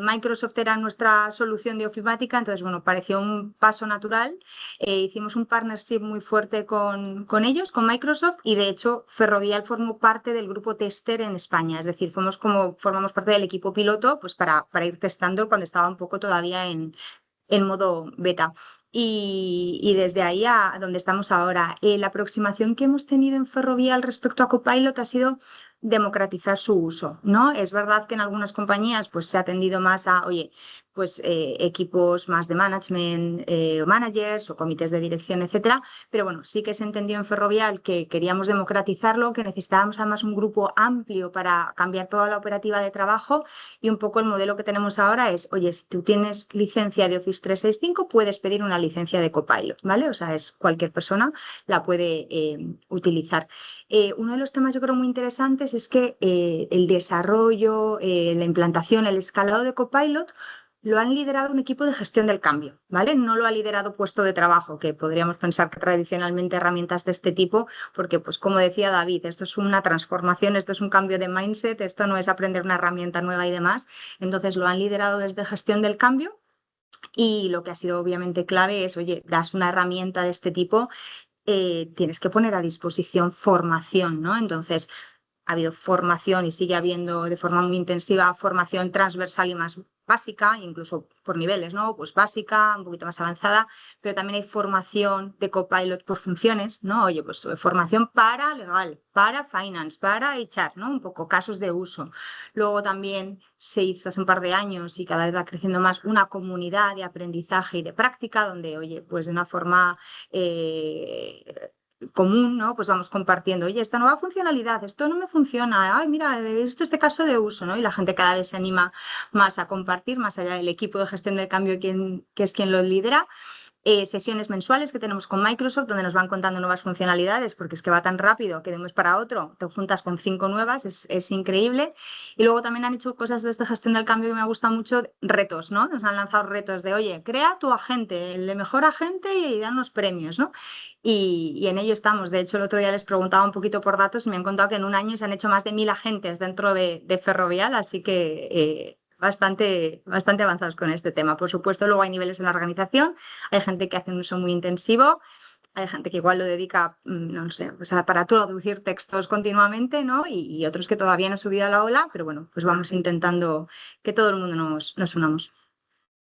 Microsoft era nuestra solución de ofimática, entonces, bueno, pareció un paso natural. Hicimos un partnership muy fuerte con ellos, con Microsoft, y de hecho Ferrovial formó parte del grupo tester en España, es decir, formamos parte del equipo piloto pues para ir testando cuando estaba un poco todavía en modo beta. Y desde ahí a donde estamos ahora. La aproximación que hemos tenido en Ferrovial respecto a Copilot ha sido democratizar su uso, ¿no? Es verdad que en algunas compañías pues se ha tendido más a, oye, pues equipos más de management, managers o comités de dirección, etcétera, pero bueno, sí que se entendió en Ferrovial que queríamos democratizarlo, que necesitábamos además un grupo amplio para cambiar toda la operativa de trabajo y un poco el modelo que tenemos ahora es, oye, si tú tienes licencia de Office 365, puedes pedir una licencia de Copilot, ¿vale? O sea, es cualquier persona la puede utilizar. Uno de los temas yo creo muy interesantes es que el desarrollo, la implantación, el escalado de Copilot lo han liderado un equipo de gestión del cambio, ¿vale? No lo ha liderado puesto de trabajo, que podríamos pensar que tradicionalmente herramientas de este tipo, porque pues como decía David, esto es una transformación, esto es un cambio de mindset, esto no es aprender una herramienta nueva y demás. Entonces lo han liderado desde gestión del cambio y lo que ha sido obviamente clave es, oye, das una herramienta de este tipo, tienes que poner a disposición formación, ¿no? Entonces, ha habido formación y sigue habiendo de forma muy intensiva formación transversal y más básica, incluso por niveles, ¿no? Pues básica, un poquito más avanzada, pero también hay formación de Copilot por funciones, ¿no? Oye, pues formación para legal, para finance, para HR, ¿no? Un poco casos de uso. Luego también se hizo hace un par de años y cada vez va creciendo más una comunidad de aprendizaje y de práctica donde, oye, pues de una forma común, ¿no? Pues vamos compartiendo, oye, esta nueva funcionalidad, esto no me funciona, ay, mira, esto es este caso de uso, ¿no? Y la gente cada vez se anima más a compartir, más allá del equipo de gestión del cambio que es quien lo lidera. Sesiones mensuales que tenemos con Microsoft donde nos van contando nuevas funcionalidades porque es que va tan rápido que de un mes para otro te juntas con 5 nuevas, es increíble. Y luego también han hecho cosas de esta gestión del cambio que me gusta mucho, retos, ¿no? Nos han lanzado retos de, oye, crea tu agente, el mejor agente y danos premios, ¿no? Y en ello estamos. De hecho, el otro día les preguntaba un poquito por datos y me han contado que en un año se han hecho más de 1000 agentes dentro de Ferrovial, así que bastante avanzados con este tema. Por supuesto, luego hay niveles en la organización, hay gente que hace un uso muy intensivo, hay gente que igual lo dedica, no sé, pues para traducir textos continuamente, ¿no? Y otros que todavía no han subido a la ola, pero bueno, pues vamos intentando que todo el mundo nos unamos.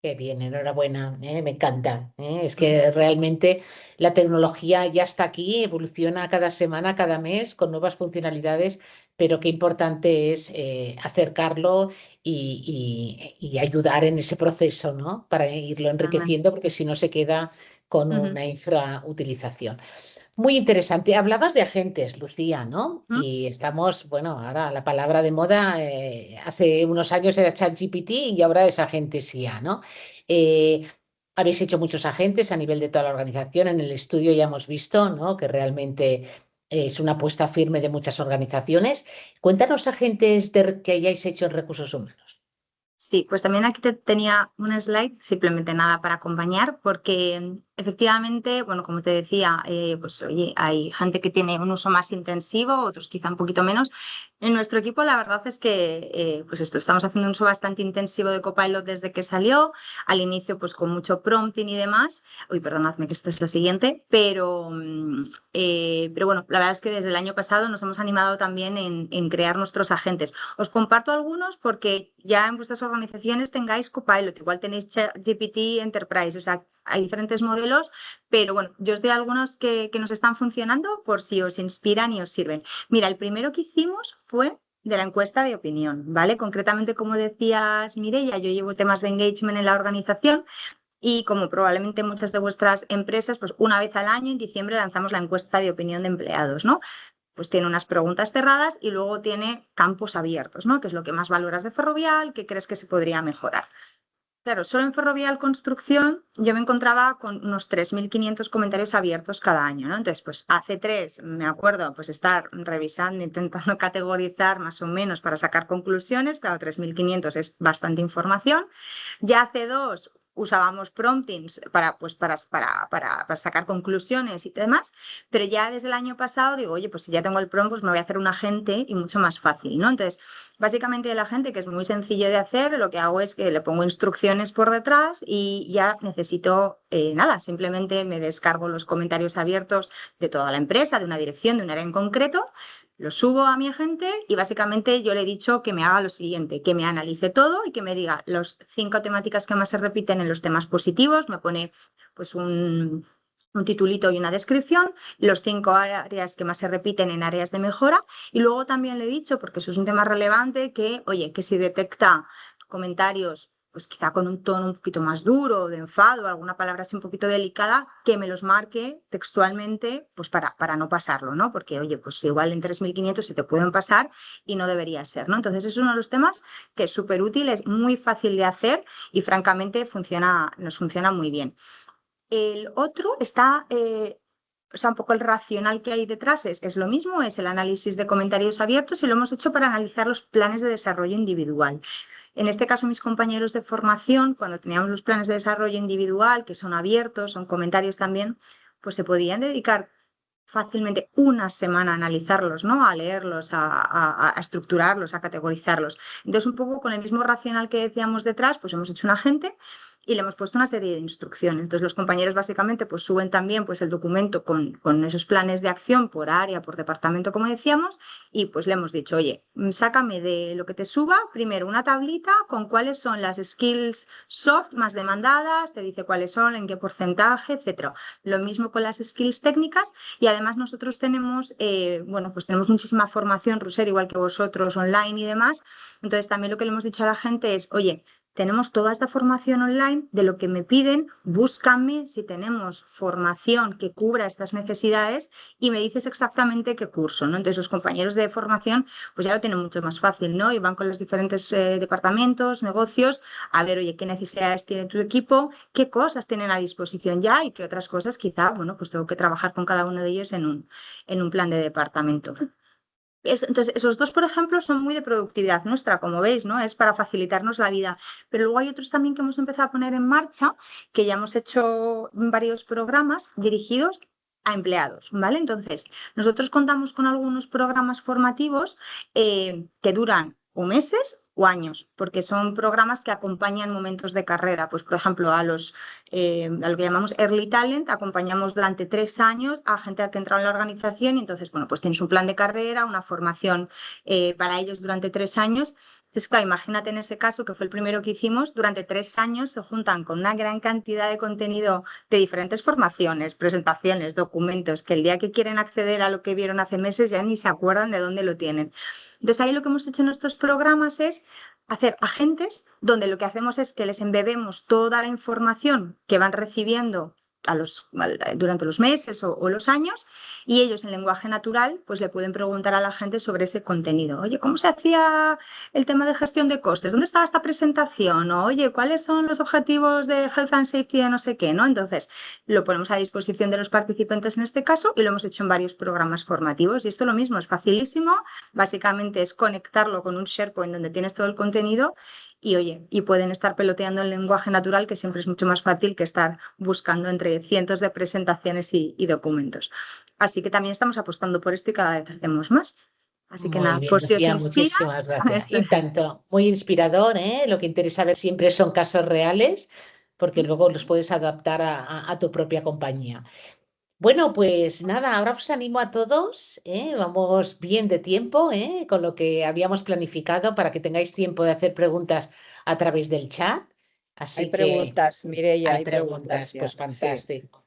Qué bien, enhorabuena, me encanta. Es que realmente la tecnología ya está aquí, evoluciona cada semana, cada mes con nuevas funcionalidades, pero qué importante es acercarlo y ayudar en ese proceso, ¿no? Para irlo enriqueciendo, porque si no se queda con una infrautilización. Muy interesante. Hablabas de agentes, Lucía, ¿no? ¿Mm? Y estamos, bueno, ahora la palabra de moda, hace unos años era ChatGPT y ahora es agentes IA, ¿no? Eh, Habéis hecho muchos agentes a nivel de toda la organización. En el estudio ya hemos visto, ¿no? Que realmente es una apuesta firme de muchas organizaciones. Cuéntanos agentes que hayáis hecho en recursos humanos. Sí, pues también aquí tenía un slide, simplemente nada para acompañar, porque efectivamente, bueno, como te decía, pues oye, hay gente que tiene un uso más intensivo, otros quizá un poquito menos. En nuestro equipo la verdad es que, pues esto, estamos haciendo un uso bastante intensivo de Copilot desde que salió, al inicio pues con mucho prompting y demás. Uy, perdonadme que esta es la siguiente, pero bueno, la verdad es que desde el año pasado nos hemos animado también en crear nuestros agentes. Os comparto algunos porque ya en vuestras organizaciones tengáis Copilot, igual tenéis GPT Enterprise, o sea, hay diferentes modelos, pero bueno, yo os doy algunos que nos están funcionando por si os inspiran y os sirven. Mira, el primero que hicimos fue de la encuesta de opinión, ¿vale? Concretamente, como decías, Mireia, yo llevo temas de engagement en la organización. Y como probablemente muchas de vuestras empresas, pues una vez al año, en diciembre, lanzamos la encuesta de opinión de empleados, ¿no? Pues tiene unas preguntas cerradas y luego tiene campos abiertos, ¿no? ¿Qué es lo que más valoras de Ferrovial? ¿Qué crees que se podría mejorar? Claro, solo en Ferrovial Construcción yo me encontraba con unos 3.500 comentarios abiertos cada año, ¿no? Entonces, pues hace 3, me acuerdo, pues estar revisando, intentando categorizar más o menos para sacar conclusiones. Claro, 3.500 es bastante información. Ya hace 2 usábamos promptings para sacar conclusiones y demás, pero ya desde el año pasado digo, oye, pues si ya tengo el prompt, pues me voy a hacer un agente y mucho más fácil, ¿no? Entonces, básicamente el agente, que es muy sencillo de hacer, lo que hago es que le pongo instrucciones por detrás y ya necesito nada, simplemente me descargo los comentarios abiertos de toda la empresa, de una dirección, de un área en concreto, lo subo a mi agente y básicamente yo le he dicho que me haga lo siguiente, que me analice todo y que me diga las 5 temáticas que más se repiten en los temas positivos, me pone pues un titulito y una descripción, los 5 áreas que más se repiten en áreas de mejora y luego también le he dicho, porque eso es un tema relevante, que oye, que si detecta comentarios pues quizá con un tono un poquito más duro, de enfado, alguna palabra así un poquito delicada, que me los marque textualmente, pues para no pasarlo, ¿no? Porque, oye, pues igual en 3.500 se te pueden pasar y no debería ser, ¿no? Entonces es uno de los temas que es súper útil, es muy fácil de hacer y francamente nos funciona muy bien. El otro está... o sea, un poco el racional que hay detrás es lo mismo, es el análisis de comentarios abiertos y lo hemos hecho para analizar los planes de desarrollo individual. En este caso, mis compañeros de formación, cuando teníamos los planes de desarrollo individual, que son abiertos, son comentarios también, pues se podían dedicar fácilmente una semana a analizarlos, ¿no? A leerlos, a estructurarlos, a categorizarlos. Entonces, un poco con el mismo racional que decíamos detrás, pues hemos hecho un agente y le hemos puesto una serie de instrucciones. Entonces, los compañeros básicamente pues suben también pues el documento con esos planes de acción por área, por departamento, como decíamos, y pues le hemos dicho, oye, sácame de lo que te suba, primero una tablita con cuáles son las skills soft más demandadas, te dice cuáles son, en qué porcentaje, etcétera. Lo mismo con las skills técnicas y además nosotros tenemos, bueno, pues tenemos muchísima formación, Roser, igual que vosotros, online y demás. Entonces, también lo que le hemos dicho a la gente es, oye, tenemos toda esta formación online, de lo que me piden, búscame si tenemos formación que cubra estas necesidades y me dices exactamente qué curso, ¿no? Entonces los compañeros de formación pues ya lo tienen mucho más fácil, ¿no? Y van con los diferentes departamentos, negocios, a ver, oye, qué necesidades tiene tu equipo, qué cosas tienen a disposición ya y qué otras cosas quizá, bueno, pues tengo que trabajar con cada uno de ellos en un plan de departamento. Entonces, esos 2, por ejemplo, son muy de productividad nuestra, como veis, ¿no? Es para facilitarnos la vida. Pero luego hay otros también que hemos empezado a poner en marcha, que ya hemos hecho varios programas dirigidos a empleados, ¿vale? Entonces, nosotros contamos con algunos programas formativos que duran o meses o años, porque son programas que acompañan momentos de carrera. Pues, por ejemplo, a lo que llamamos Early Talent, acompañamos durante 3 años a gente que ha entrado en la organización y entonces, bueno, pues tienes un plan de carrera, una formación para ellos durante 3 años. Entonces, claro, imagínate en ese caso, que fue el primero que hicimos, durante 3 años se juntan con una gran cantidad de contenido de diferentes formaciones, presentaciones, documentos, que el día que quieren acceder a lo que vieron hace meses ya ni se acuerdan de dónde lo tienen. Entonces, ahí lo que hemos hecho en estos programas es hacer agentes donde lo que hacemos es que les embebemos toda la información que van recibiendo durante los meses o los años, y ellos en lenguaje natural pues le pueden preguntar a la gente sobre ese contenido. Oye, ¿cómo se hacía el tema de gestión de costes? ¿Dónde estaba esta presentación? O, oye, ¿cuáles son los objetivos de Health and Safety de no sé qué? ¿No? Entonces, lo ponemos a disposición de los participantes en este caso y lo hemos hecho en varios programas formativos. Y esto lo mismo, es facilísimo. Básicamente es conectarlo con un SharePoint donde tienes todo el contenido y, oye, y pueden estar peloteando en lenguaje natural, que siempre es mucho más fácil que estar buscando entre cientos de presentaciones y documentos. Así que también estamos apostando por esto y cada vez hacemos más. Así que Muy nada, bien, por si os Lucía, inspira. muchísimas gracias. Y tanto, muy inspirador, ¿eh? Lo que interesa ver siempre son casos reales, porque luego los puedes adaptar a tu propia compañía. Bueno, pues nada, ahora os animo a todos, vamos bien de tiempo, con lo que habíamos planificado para que tengáis tiempo de hacer preguntas a través del chat. Así Hay que preguntas, Mireia, hay hay preguntas, ya. pues Sí, fantástico.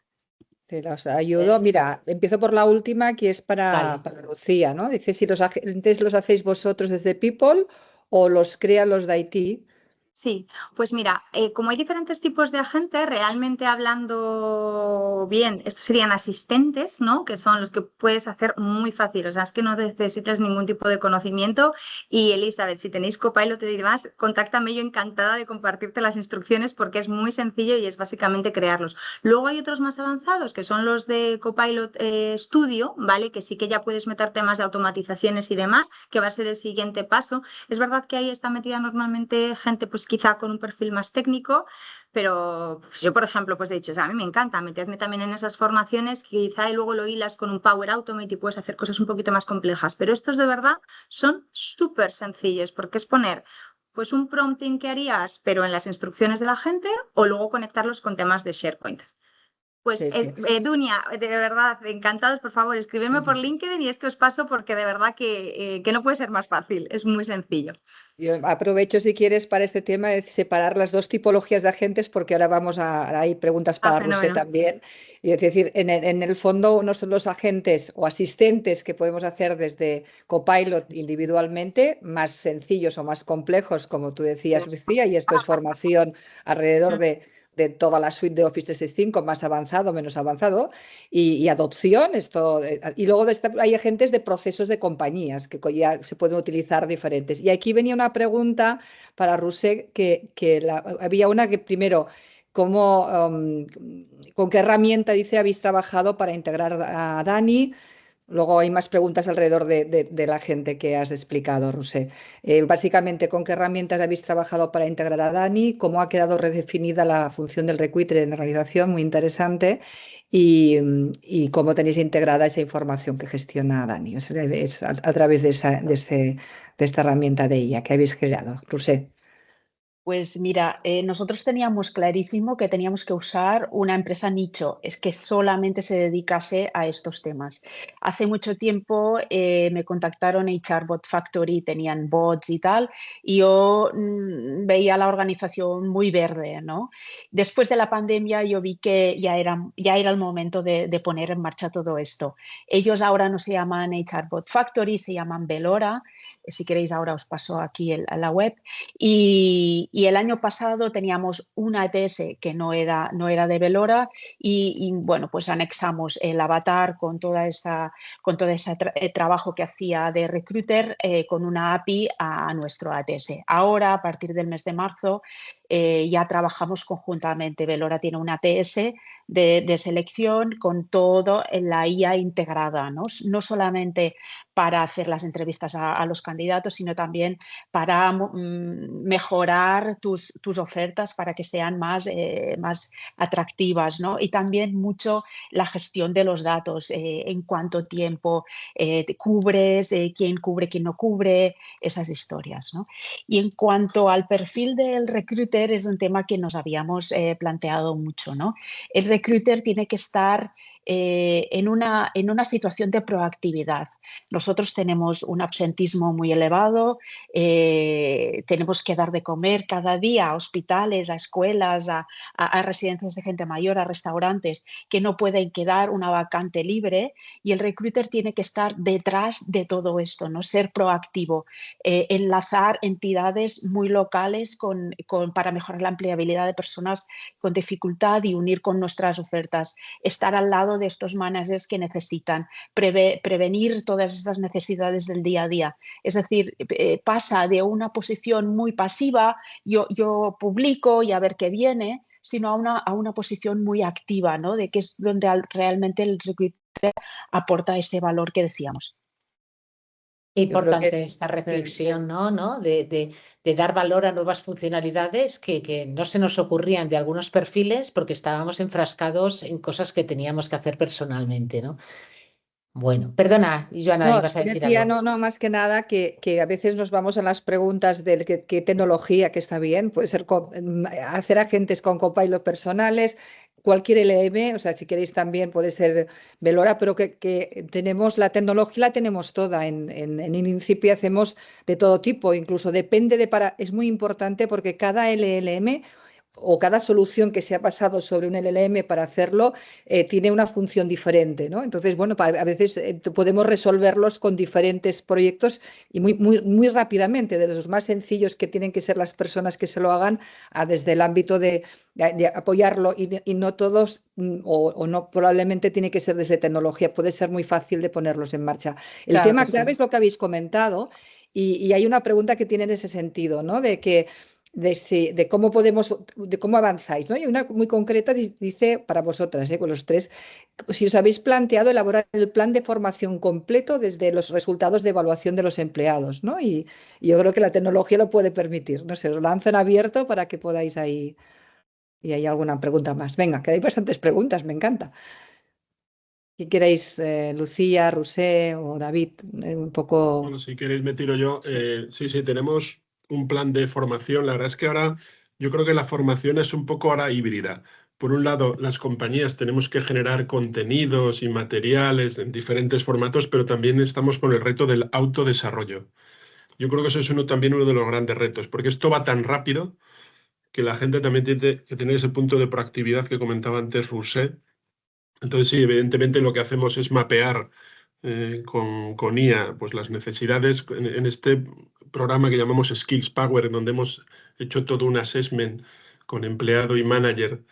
te las ayudo. Mira, empiezo por la última, que es Vale. para Lucía, ¿no? Dice si los agentes los hacéis vosotros desde People o los crean los de IT. Sí, pues mira, como hay diferentes tipos de agentes, realmente hablando bien, estos serían asistentes, ¿no? Que son los que puedes hacer muy fácil, o sea, es que no necesitas ningún tipo de conocimiento. Y Elizabeth, si tenéis Copilot y demás, contáctame, yo encantada de compartirte las instrucciones porque es muy sencillo y es básicamente crearlos. Luego hay otros más avanzados que son los de Copilot Studio, ¿vale? Que sí que ya puedes meter temas de automatizaciones y demás, que va a ser el siguiente paso. Es verdad que ahí está metida normalmente gente pues quizá con un perfil más técnico, pero pues, yo, por ejemplo, pues he dicho, o sea, a mí me encanta, metedme también en esas formaciones, quizá y luego lo hilas con un Power Automate y puedes hacer cosas un poquito más complejas, pero estos de verdad son súper sencillos, porque es poner pues un prompting que harías, pero en las instrucciones de la gente, o luego conectarlos con temas de SharePoint. Pues Sí. Dunia, de verdad, encantados, por favor, escribidme por LinkedIn y es que os paso porque de verdad que no puede ser más fácil, es muy sencillo. Yo aprovecho, si quieres, para este tema de separar las dos tipologías de agentes, porque ahora hay preguntas para Rusé Fenómeno. también. Y es decir, en el fondo no son los agentes o asistentes que podemos hacer desde Copilot individualmente, más sencillos o más complejos, como tú decías, Lucía, y esto es formación alrededor de toda la suite de Office 365, más avanzado, menos avanzado, y adopción. Y luego hay agentes de procesos de compañías que ya se pueden utilizar diferentes. Y aquí venía una pregunta para Rusé, había una que primero, ¿con qué herramienta, dice, habéis trabajado para integrar a Dani? Luego hay más preguntas alrededor de la gente que has explicado, Rusé. Básicamente, ¿con qué herramientas habéis trabajado para integrar a Dani? ¿Cómo ha quedado redefinida la función del recruiter en la organización? Muy interesante. Y cómo tenéis integrada esa información que gestiona Dani. O sea, es a través de esta herramienta de ella que habéis creado. Rusé. Pues mira, nosotros teníamos clarísimo que teníamos que usar una empresa nicho, es que solamente se dedicase a estos temas. Hace mucho tiempo me contactaron HR Bot Factory, tenían bots y tal, y yo veía la organización muy verde, ¿no? Después de la pandemia yo vi que ya era el momento de poner en marcha todo esto. Ellos ahora no se llaman HR Bot Factory, se llaman Velora. Si queréis ahora os paso aquí la web. Y el año pasado teníamos una ETS que no era de Velora y bueno, pues anexamos el avatar con todo ese trabajo que hacía de recruiter con una API a nuestro ATS. Ahora, a partir del mes de marzo, ya trabajamos conjuntamente. Velora tiene una ATS de selección con todo en la IA integrada, no solamente para hacer las entrevistas a los candidatos, sino también para mejorar tus ofertas para que sean más atractivas, ¿no? Y también mucho la gestión de los datos, en cuánto tiempo te cubres, quién cubre, quién no cubre, esas historias, ¿no? Y en cuanto al perfil del recruiter, es un tema que nos habíamos planteado mucho, ¿no? El recruiter tiene que estar en una situación de proactividad. Nosotros tenemos un absentismo muy elevado, tenemos que dar de comer cada día a hospitales, a escuelas, a residencias de gente mayor, a restaurantes, que no pueden quedar una vacante libre, y el recruiter tiene que estar detrás de todo esto, ¿no? Ser proactivo, enlazar entidades muy locales para mejorar la empleabilidad de personas con dificultad y unir con nuestras ofertas, estar al lado de estos managers que necesitan, prevenir todas estas necesidades del día a día. Es decir, pasa de una posición muy pasiva, yo publico y a ver qué viene, sino a una posición muy activa, ¿no? De que es donde realmente el recruiter aporta ese valor que decíamos. Importante esta reflexión, ¿no? De dar valor a nuevas funcionalidades que no se nos ocurrían de algunos perfiles porque estábamos enfrascados en cosas que teníamos que hacer personalmente, ¿no? Bueno, perdona, Joana, ibas a decir decía, algo. no, más que nada que a veces nos vamos a las preguntas de qué tecnología, que está bien, puede ser hacer agentes con Copilot personales, cualquier LM, o sea, si queréis también puede ser Velora, pero que tenemos la tecnología, la tenemos toda. En Incipia hacemos de todo tipo, incluso depende es muy importante porque cada LLM o cada solución que se ha pasado sobre un LLM para hacerlo tiene una función diferente, ¿no? Entonces, bueno, a veces podemos resolverlos con diferentes proyectos y muy rápidamente, de los más sencillos que tienen que ser las personas que se lo hagan, desde el ámbito de apoyarlo, y no todos, o no, probablemente tiene que ser desde tecnología, puede ser muy fácil de ponerlos en marcha. El tema clave es lo que habéis comentado, y hay una pregunta que tiene en ese sentido, ¿no? De cómo avanzáis, ¿no? Y una muy concreta dice para vosotras, con los tres, si os habéis planteado elaborar el plan de formación completo desde los resultados de evaluación de los empleados, ¿no? Y yo creo que la tecnología lo puede permitir. No sé, os lanzo en abierto para que podáis ahí. Y hay alguna pregunta más. Venga, que hay bastantes preguntas, me encanta. ¿Qué queréis, Lucía, Rusé o David? Un poco. Bueno, si queréis me tiro yo. Sí, tenemos un plan de formación. La verdad es que ahora yo creo que la formación es un poco ahora híbrida. Por un lado, las compañías tenemos que generar contenidos y materiales en diferentes formatos, pero también estamos con el reto del autodesarrollo. Yo creo que eso es también uno de los grandes retos, porque esto va tan rápido que la gente también tiene que tener ese punto de proactividad que comentaba antes Rousset. Entonces, sí, evidentemente lo que hacemos es mapear con IA pues, las necesidades en este programa que llamamos Skills Power, en donde hemos hecho todo un assessment con empleado y manager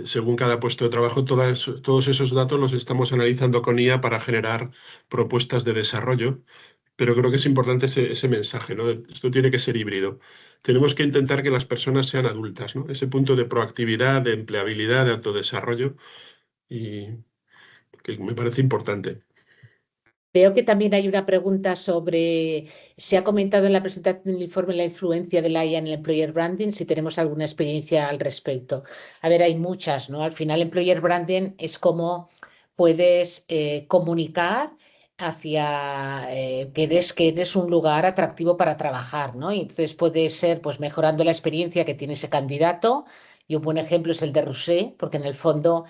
según cada puesto de trabajo. Todos esos datos los estamos analizando con IA para generar propuestas de desarrollo. Pero creo que es importante ese mensaje, ¿no? Esto tiene que ser híbrido. Tenemos que intentar que las personas sean adultas, ¿no? Ese punto de proactividad, de empleabilidad, de autodesarrollo, y que me parece importante. Veo que también hay una pregunta sobre, se ha comentado en la presentación del informe la influencia de la IA en el employer branding, si tenemos alguna experiencia al respecto. A ver, hay muchas, ¿no? Al final, employer branding es como puedes comunicar hacia que eres un lugar atractivo para trabajar, ¿no? Y entonces puede ser pues mejorando la experiencia que tiene ese candidato, y un buen ejemplo es el de Rousset, porque en el fondo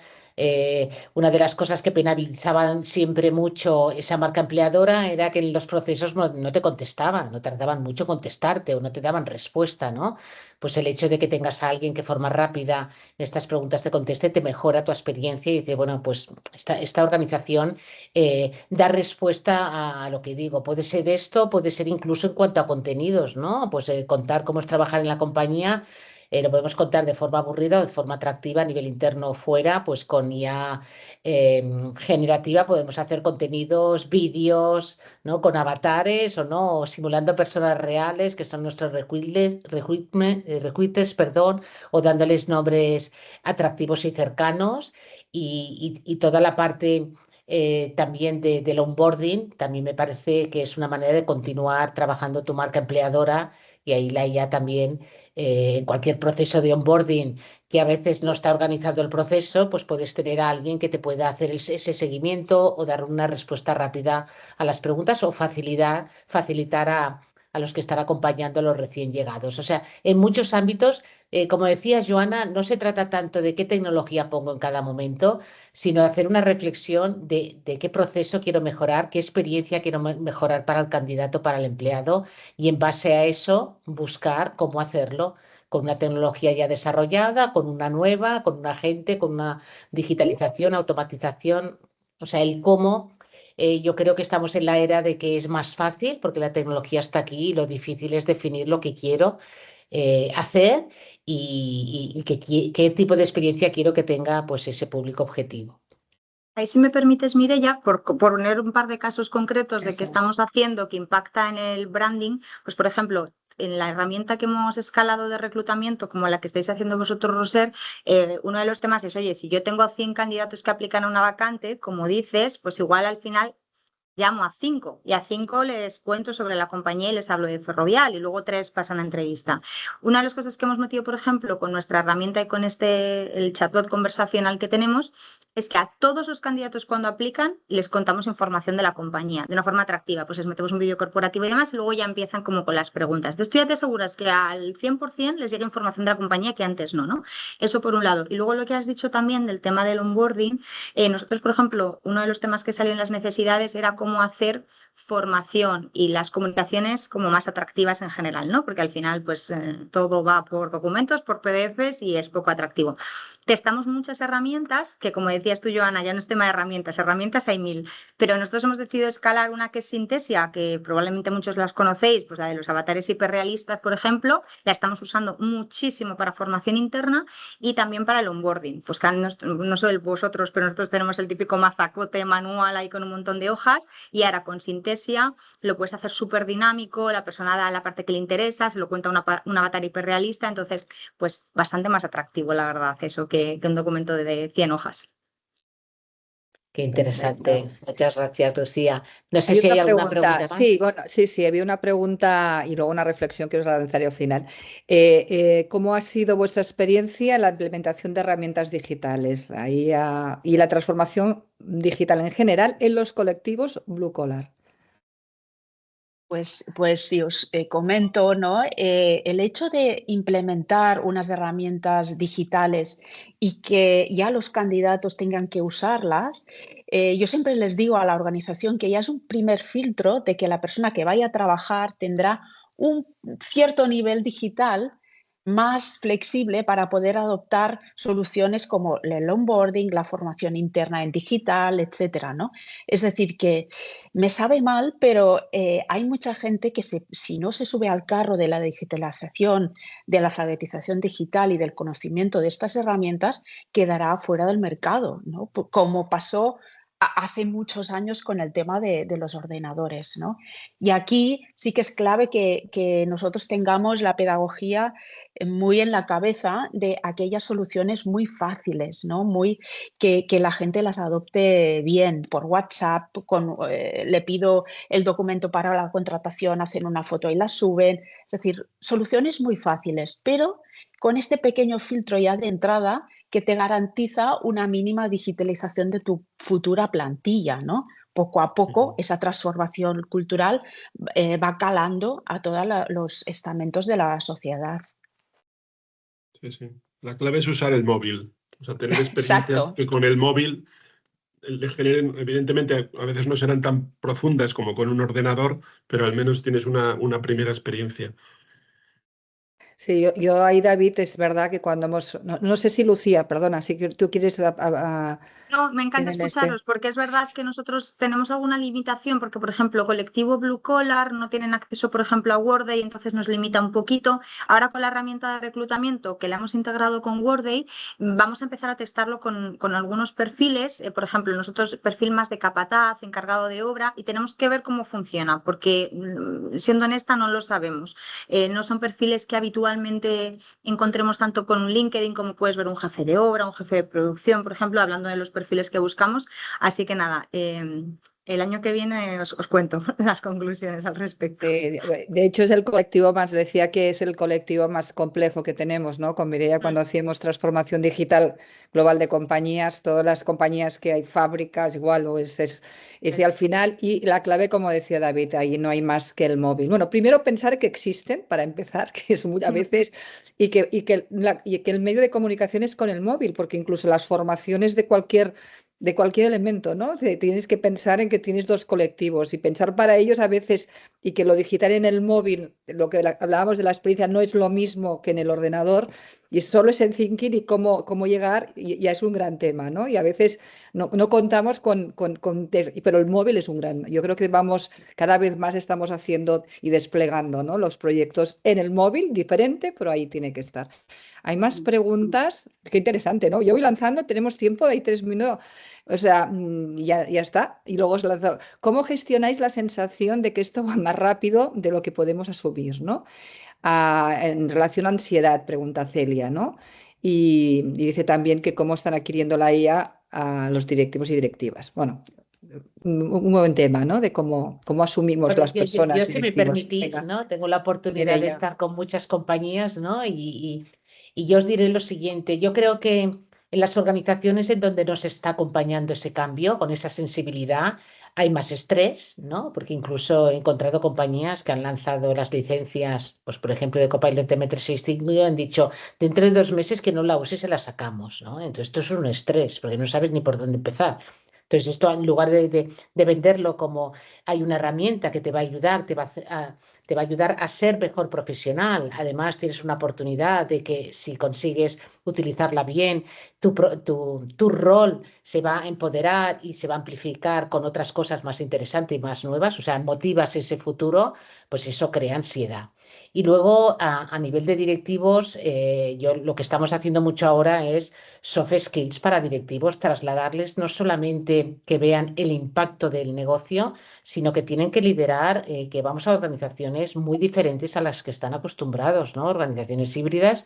una de las cosas que penalizaban siempre mucho esa marca empleadora era que en los procesos no te contestaban, no tardaban mucho en contestarte o no te daban respuesta, ¿no? Pues el hecho de que tengas a alguien que de forma rápida en estas preguntas te conteste, te mejora tu experiencia y dice, bueno, pues esta organización da respuesta a lo que digo. Puede ser esto, puede ser incluso en cuanto a contenidos, ¿no? Pues contar cómo es trabajar en la compañía. Lo podemos contar de forma aburrida o de forma atractiva a nivel interno o fuera, pues con IA generativa podemos hacer contenidos, vídeos, ¿no? Con avatares o no, o simulando personas reales que son nuestros recruiters, perdón, o dándoles nombres atractivos y cercanos, y toda la parte también del onboarding, también me parece que es una manera de continuar trabajando tu marca empleadora y ahí la IA también, en cualquier proceso de onboarding que a veces no está organizado el proceso, pues puedes tener a alguien que te pueda hacer ese seguimiento o dar una respuesta rápida a las preguntas o facilitar a los que están acompañando a los recién llegados. O sea, en muchos ámbitos, como decías, Joana, no se trata tanto de qué tecnología pongo en cada momento, sino de hacer una reflexión de qué proceso quiero mejorar, qué experiencia quiero mejorar para el candidato, para el empleado, y en base a eso buscar cómo hacerlo con una tecnología ya desarrollada, con una nueva, con un agente, con una digitalización, automatización, o sea, el cómo. Yo creo que estamos en la era de que es más fácil porque la tecnología está aquí y lo difícil es definir lo que quiero hacer y qué tipo de experiencia quiero que tenga pues, ese público objetivo. Ahí, si me permites, Mireia, por poner un par de casos concretos de Eso qué es. estamos haciendo que impacta en el branding, pues por ejemplo, en la herramienta que hemos escalado de reclutamiento, como la que estáis haciendo vosotros, Roser, uno de los temas es, oye, si yo tengo 100 candidatos que aplican a una vacante, como dices, pues igual al final llamo a 5 y a 5 les cuento sobre la compañía y les hablo de Ferrovial y luego 3 pasan a entrevista. Una de las cosas que hemos metido, por ejemplo, con nuestra herramienta y con el chatbot conversacional que tenemos, es que a todos los candidatos cuando aplican les contamos información de la compañía de una forma atractiva, pues les metemos un vídeo corporativo y demás y luego ya empiezan como con las preguntas. Entonces tú ya te aseguras que al 100% les llega información de la compañía que antes no. Eso por un lado. Y luego lo que has dicho también del tema del onboarding, nosotros, por ejemplo, uno de los temas que salió en las necesidades era cómo hacer formación y las comunicaciones como más atractivas en general, ¿no? Porque al final pues todo va por documentos, por PDFs y es poco atractivo. Testamos muchas herramientas que, como decías tú, Joana, ya no es tema de herramientas hay 1000, pero nosotros hemos decidido escalar una que es Synthesia, que probablemente muchos las conocéis, pues la de los avatares hiperrealistas, por ejemplo, la estamos usando muchísimo para formación interna y también para el onboarding. Pues no soy vosotros, pero nosotros tenemos el típico mazacote manual ahí con un montón de hojas y ahora con Synthesia lo puedes hacer súper dinámico, la persona da la parte que le interesa, se lo cuenta un avatar hiperrealista, entonces pues bastante más atractivo, la verdad, eso que un documento de 100 hojas. Qué interesante. Perfecto. Muchas gracias, Lucía. No sé Hay si hay otra alguna pregunta. pregunta más. Sí, bueno, sí, había una pregunta y luego una reflexión que os lanzaré al final. ¿Cómo ha sido vuestra experiencia en la implementación de herramientas digitales y la transformación digital en general en los colectivos blue collar? Pues si os comento, ¿no? El hecho de implementar unas herramientas digitales y que ya los candidatos tengan que usarlas, yo siempre les digo a la organización que ya es un primer filtro de que la persona que vaya a trabajar tendrá un cierto nivel digital más flexible para poder adoptar soluciones como el onboarding, la formación interna en digital, etcétera, ¿no? Es decir, que me sabe mal, pero hay mucha gente que si no se sube al carro de la digitalización, de la alfabetización digital y del conocimiento de estas herramientas, quedará fuera del mercado, ¿no? Como pasó hace muchos años con el tema de los ordenadores, ¿no? Y aquí sí que es clave que nosotros tengamos la pedagogía muy en la cabeza de aquellas soluciones muy fáciles, ¿no? Que la gente las adopte bien por WhatsApp, le pido el documento para la contratación, hacen una foto y la suben. Es decir, soluciones muy fáciles, pero con este pequeño filtro ya de entrada que te garantiza una mínima digitalización de tu futura plantilla, ¿no? Poco a poco esa transformación cultural va calando a todos los estamentos de la sociedad. Sí. La clave es usar el móvil, o sea, tener experiencias Exacto. que con el móvil le generen, evidentemente a veces no serán tan profundas como con un ordenador, pero al menos tienes una primera experiencia. Sí, yo ahí, David, es verdad que cuando no sé si Lucía, perdona, si tú quieres No, me encanta en escucharos porque es verdad que nosotros tenemos alguna limitación porque, por ejemplo, colectivo Blue Collar no tienen acceso, por ejemplo, a Workday, entonces nos limita un poquito. Ahora con la herramienta de reclutamiento que la hemos integrado con Workday, vamos a empezar a testarlo con algunos perfiles. Por ejemplo, nosotros perfil más de capataz, encargado de obra, y tenemos que ver cómo funciona porque, siendo honesta, no lo sabemos. No son perfiles que habitualmente igualmente encontremos tanto con un LinkedIn como puedes ver un jefe de obra, un jefe de producción, por ejemplo, hablando de los perfiles que buscamos. Así que nada, el año que viene os cuento las conclusiones al respecto. De hecho, es el colectivo más, decía que es el colectivo más complejo que tenemos, ¿no? Con Mireia, cuando hacíamos transformación digital global de compañías, todas las compañías que hay, fábricas, igual, o es de al final, y la clave, como decía David, ahí no hay más que el móvil. Bueno, primero pensar que existen, para empezar, que es a veces, y que el medio de comunicación es con el móvil, porque incluso las formaciones de cualquier elemento, ¿no? Tienes que pensar en que tienes dos colectivos y pensar para ellos a veces, y que lo digital en el móvil, lo que hablábamos de la experiencia, no es lo mismo que en el ordenador, y solo es el thinking y cómo llegar, y ya es un gran tema, ¿no? Y a veces no contamos pero el móvil es un gran, yo creo que cada vez más estamos haciendo y desplegando, ¿no? Los proyectos en el móvil, diferente, pero ahí tiene que estar. Hay más preguntas, qué interesante, ¿no? Yo voy lanzando, tenemos tiempo, hay 3 minutos, o sea, ya está. Y luego os lanzo. ¿Cómo gestionáis la sensación de que esto va más rápido de lo que podemos asumir, ¿no? En relación a ansiedad, pregunta Celia, ¿no? Y dice también que cómo están adquiriendo la IA a los directivos y directivas. Bueno, un buen tema, ¿no? De cómo asumimos las personas. Yo, si me permitís, Venga, ¿no? Tengo la oportunidad de Mireia. estar con muchas compañías, ¿no? Y yo os diré lo siguiente. Yo creo que en las organizaciones en donde nos está acompañando ese cambio, con esa sensibilidad, hay más estrés, ¿no? Porque incluso he encontrado compañías que han lanzado las licencias, pues por ejemplo, de Copilot M365 y han dicho, dentro de 2 meses que no la uses, se la sacamos, ¿no? Entonces esto es un estrés, porque no sabes ni por dónde empezar. Entonces esto, en lugar de venderlo como hay una herramienta que te va a ayudar, te va a ayudar a ser mejor profesional. Además, tienes una oportunidad de que si consigues utilizarla bien, tu rol se va a empoderar y se va a amplificar con otras cosas más interesantes y más nuevas. O sea, motivas ese futuro, pues eso crea ansiedad. Y luego, a nivel de directivos, yo lo que estamos haciendo mucho ahora es soft skills para directivos, trasladarles no solamente que vean el impacto del negocio, sino que tienen que liderar, que vamos a organizaciones muy diferentes a las que están acostumbrados, ¿no? Organizaciones híbridas,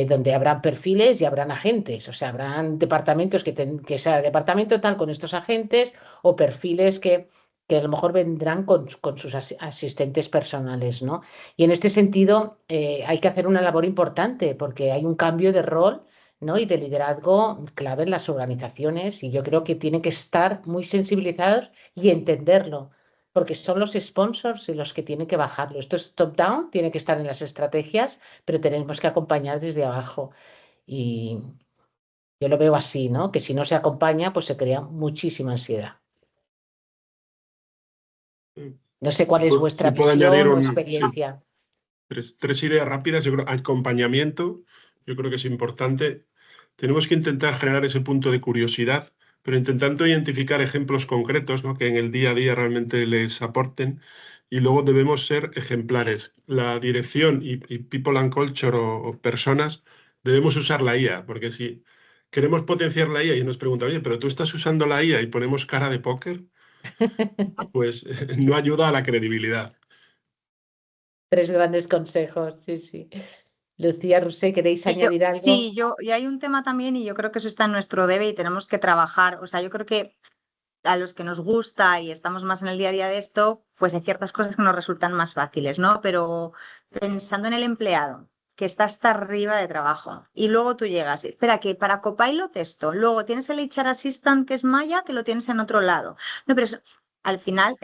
donde habrán perfiles y habrán agentes, o sea, habrán departamentos que sea departamento tal con estos agentes o perfiles que a lo mejor vendrán con sus asistentes personales, ¿no? Y en este sentido hay que hacer una labor importante porque hay un cambio de rol, ¿no? Y de liderazgo clave en las organizaciones y yo creo que tienen que estar muy sensibilizados y entenderlo, porque son los sponsors y los que tienen que bajarlo. Esto es top-down, tiene que estar en las estrategias, pero tenemos que acompañar desde abajo. Y yo lo veo así, ¿no? Que si no se acompaña, pues se crea muchísima ansiedad. No sé cuál es vuestra Y puedo añadir visión o experiencia. tres ideas rápidas. Yo creo acompañamiento, yo creo que es importante. Tenemos que intentar generar ese punto de curiosidad, pero intentando identificar ejemplos concretos, ¿no? Que en el día a día realmente les aporten. Y luego debemos ser ejemplares. La dirección y people and culture o personas debemos usar la IA, porque si queremos potenciar la IA y nos preguntan, oye, pero tú estás usando la IA y ponemos cara de póker, pues no ayuda a la credibilidad. 3 grandes consejos, sí, sí. Lucía, Rusé, ¿queréis añadir algo? Sí, y hay un tema también y yo creo que eso está en nuestro debe y tenemos que trabajar. O sea, yo creo que a los que nos gusta y estamos más en el día a día de esto, pues hay ciertas cosas que nos resultan más fáciles, ¿no? Pero pensando en el empleado, que está hasta arriba de trabajo, y luego tú llegas, espera, que para Copilot esto, luego tienes el HR Assistant que es Maya, que lo tienes en otro lado. No, pero al final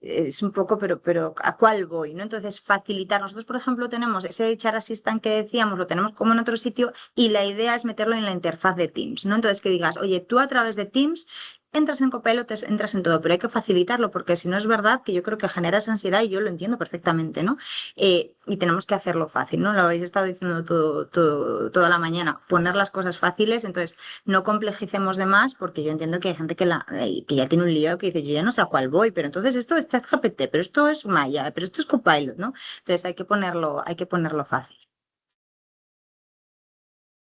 es un poco, pero ¿a cuál voy? ¿No? Entonces, facilitar. Nosotros, por ejemplo, tenemos ese HR Assistant que decíamos, lo tenemos como en otro sitio, y la idea es meterlo en la interfaz de Teams, ¿no? Entonces, que digas, oye, tú a través de Teams entras en Copilot, entras en todo, pero hay que facilitarlo porque si no es verdad que yo creo que genera esa ansiedad y yo lo entiendo perfectamente, ¿no? Y tenemos que hacerlo fácil, ¿no? Lo habéis estado diciendo toda la mañana, poner las cosas fáciles, entonces no complejicemos de más porque yo entiendo que hay gente que ya tiene un lío que dice, yo ya no sé a cuál voy, pero entonces esto es ChatGPT, pero esto es Maya, pero esto es Copilot, ¿no? Entonces hay que ponerlo fácil.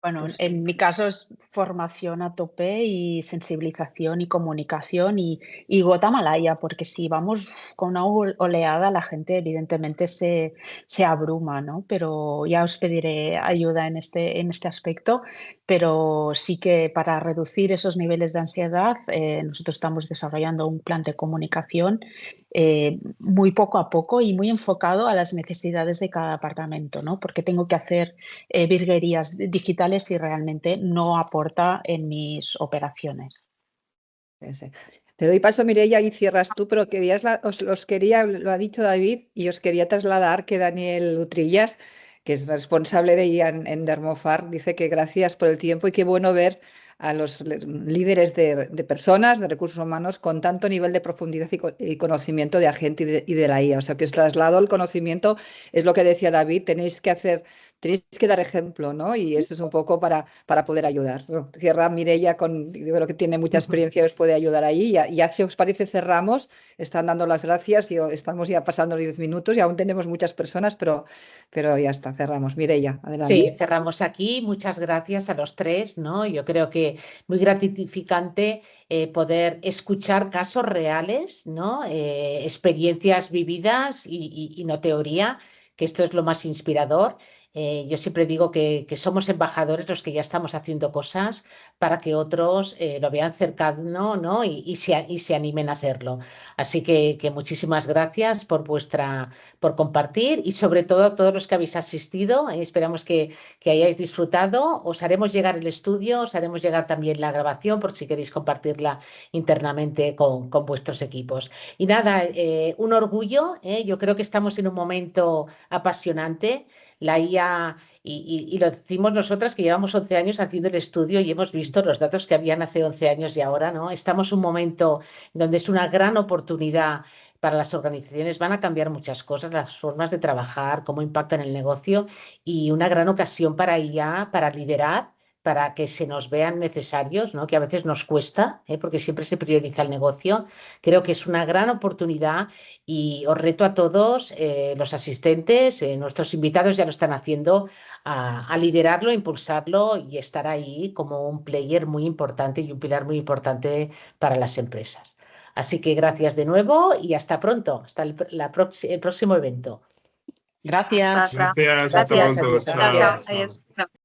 Bueno, Pues en mi caso es formación a tope y sensibilización y comunicación y gota malaya, porque si vamos con una oleada, la gente evidentemente se abruma, ¿no? Pero ya os pediré ayuda en este aspecto, pero sí que para reducir esos niveles de ansiedad, nosotros estamos desarrollando un plan de comunicación muy poco a poco y muy enfocado a las necesidades de cada departamento, ¿no? Porque tengo que hacer virguerías digitales y realmente no aporta en mis operaciones. Sí. Te doy paso, Mireia, y cierras tú, pero os quería, lo ha dicho David, y os quería trasladar que Daniel Utrillas, que es responsable de IA en Dermofar, dice que gracias por el tiempo y qué bueno ver a los líderes de personas, de recursos humanos, con tanto nivel de profundidad y conocimiento de agente y de la IA. O sea, que os traslado el conocimiento, es lo que decía David, tenéis que dar ejemplo, ¿no? Y eso es un poco para poder ayudar. Bueno, cierra Mireia, yo creo que tiene mucha experiencia y os puede ayudar ahí. Ya si os parece, cerramos. Están dando las gracias y estamos ya pasando los 10 minutos y aún tenemos muchas personas, pero ya está, cerramos. Mireia, adelante. Sí, cerramos aquí. Muchas gracias a los tres, ¿no? Yo creo que muy gratificante poder escuchar casos reales, ¿no? Experiencias vividas y no teoría, que esto es lo más inspirador. Yo siempre digo que somos embajadores los que ya estamos haciendo cosas para que otros lo vean cercano, ¿no? Y se animen a hacerlo. Así que muchísimas gracias por compartir y sobre todo a todos los que habéis asistido. Esperamos que hayáis disfrutado. Os haremos llegar el estudio, os haremos llegar también la grabación por si queréis compartirla internamente con vuestros equipos. Y nada, un orgullo. Yo creo que estamos en un momento apasionante. La IA, y lo decimos nosotras que llevamos 11 años haciendo el estudio y hemos visto los datos que habían hace 11 años y ahora, ¿no? Estamos en un momento donde es una gran oportunidad para las organizaciones, van a cambiar muchas cosas, las formas de trabajar, cómo impactan el negocio y una gran ocasión para IA, para liderar, para que se nos vean necesarios, ¿no? Que a veces nos cuesta, porque siempre se prioriza el negocio. Creo que es una gran oportunidad y os reto a todos, los asistentes, nuestros invitados ya lo están haciendo, a liderarlo, a impulsarlo y estar ahí como un player muy importante y un pilar muy importante para las empresas. Así que gracias de nuevo y hasta pronto, hasta el próximo evento. Gracias. Gracias, hasta Gracias, pronto. adiós. Chao. Chao, Chao. adiós. Chao.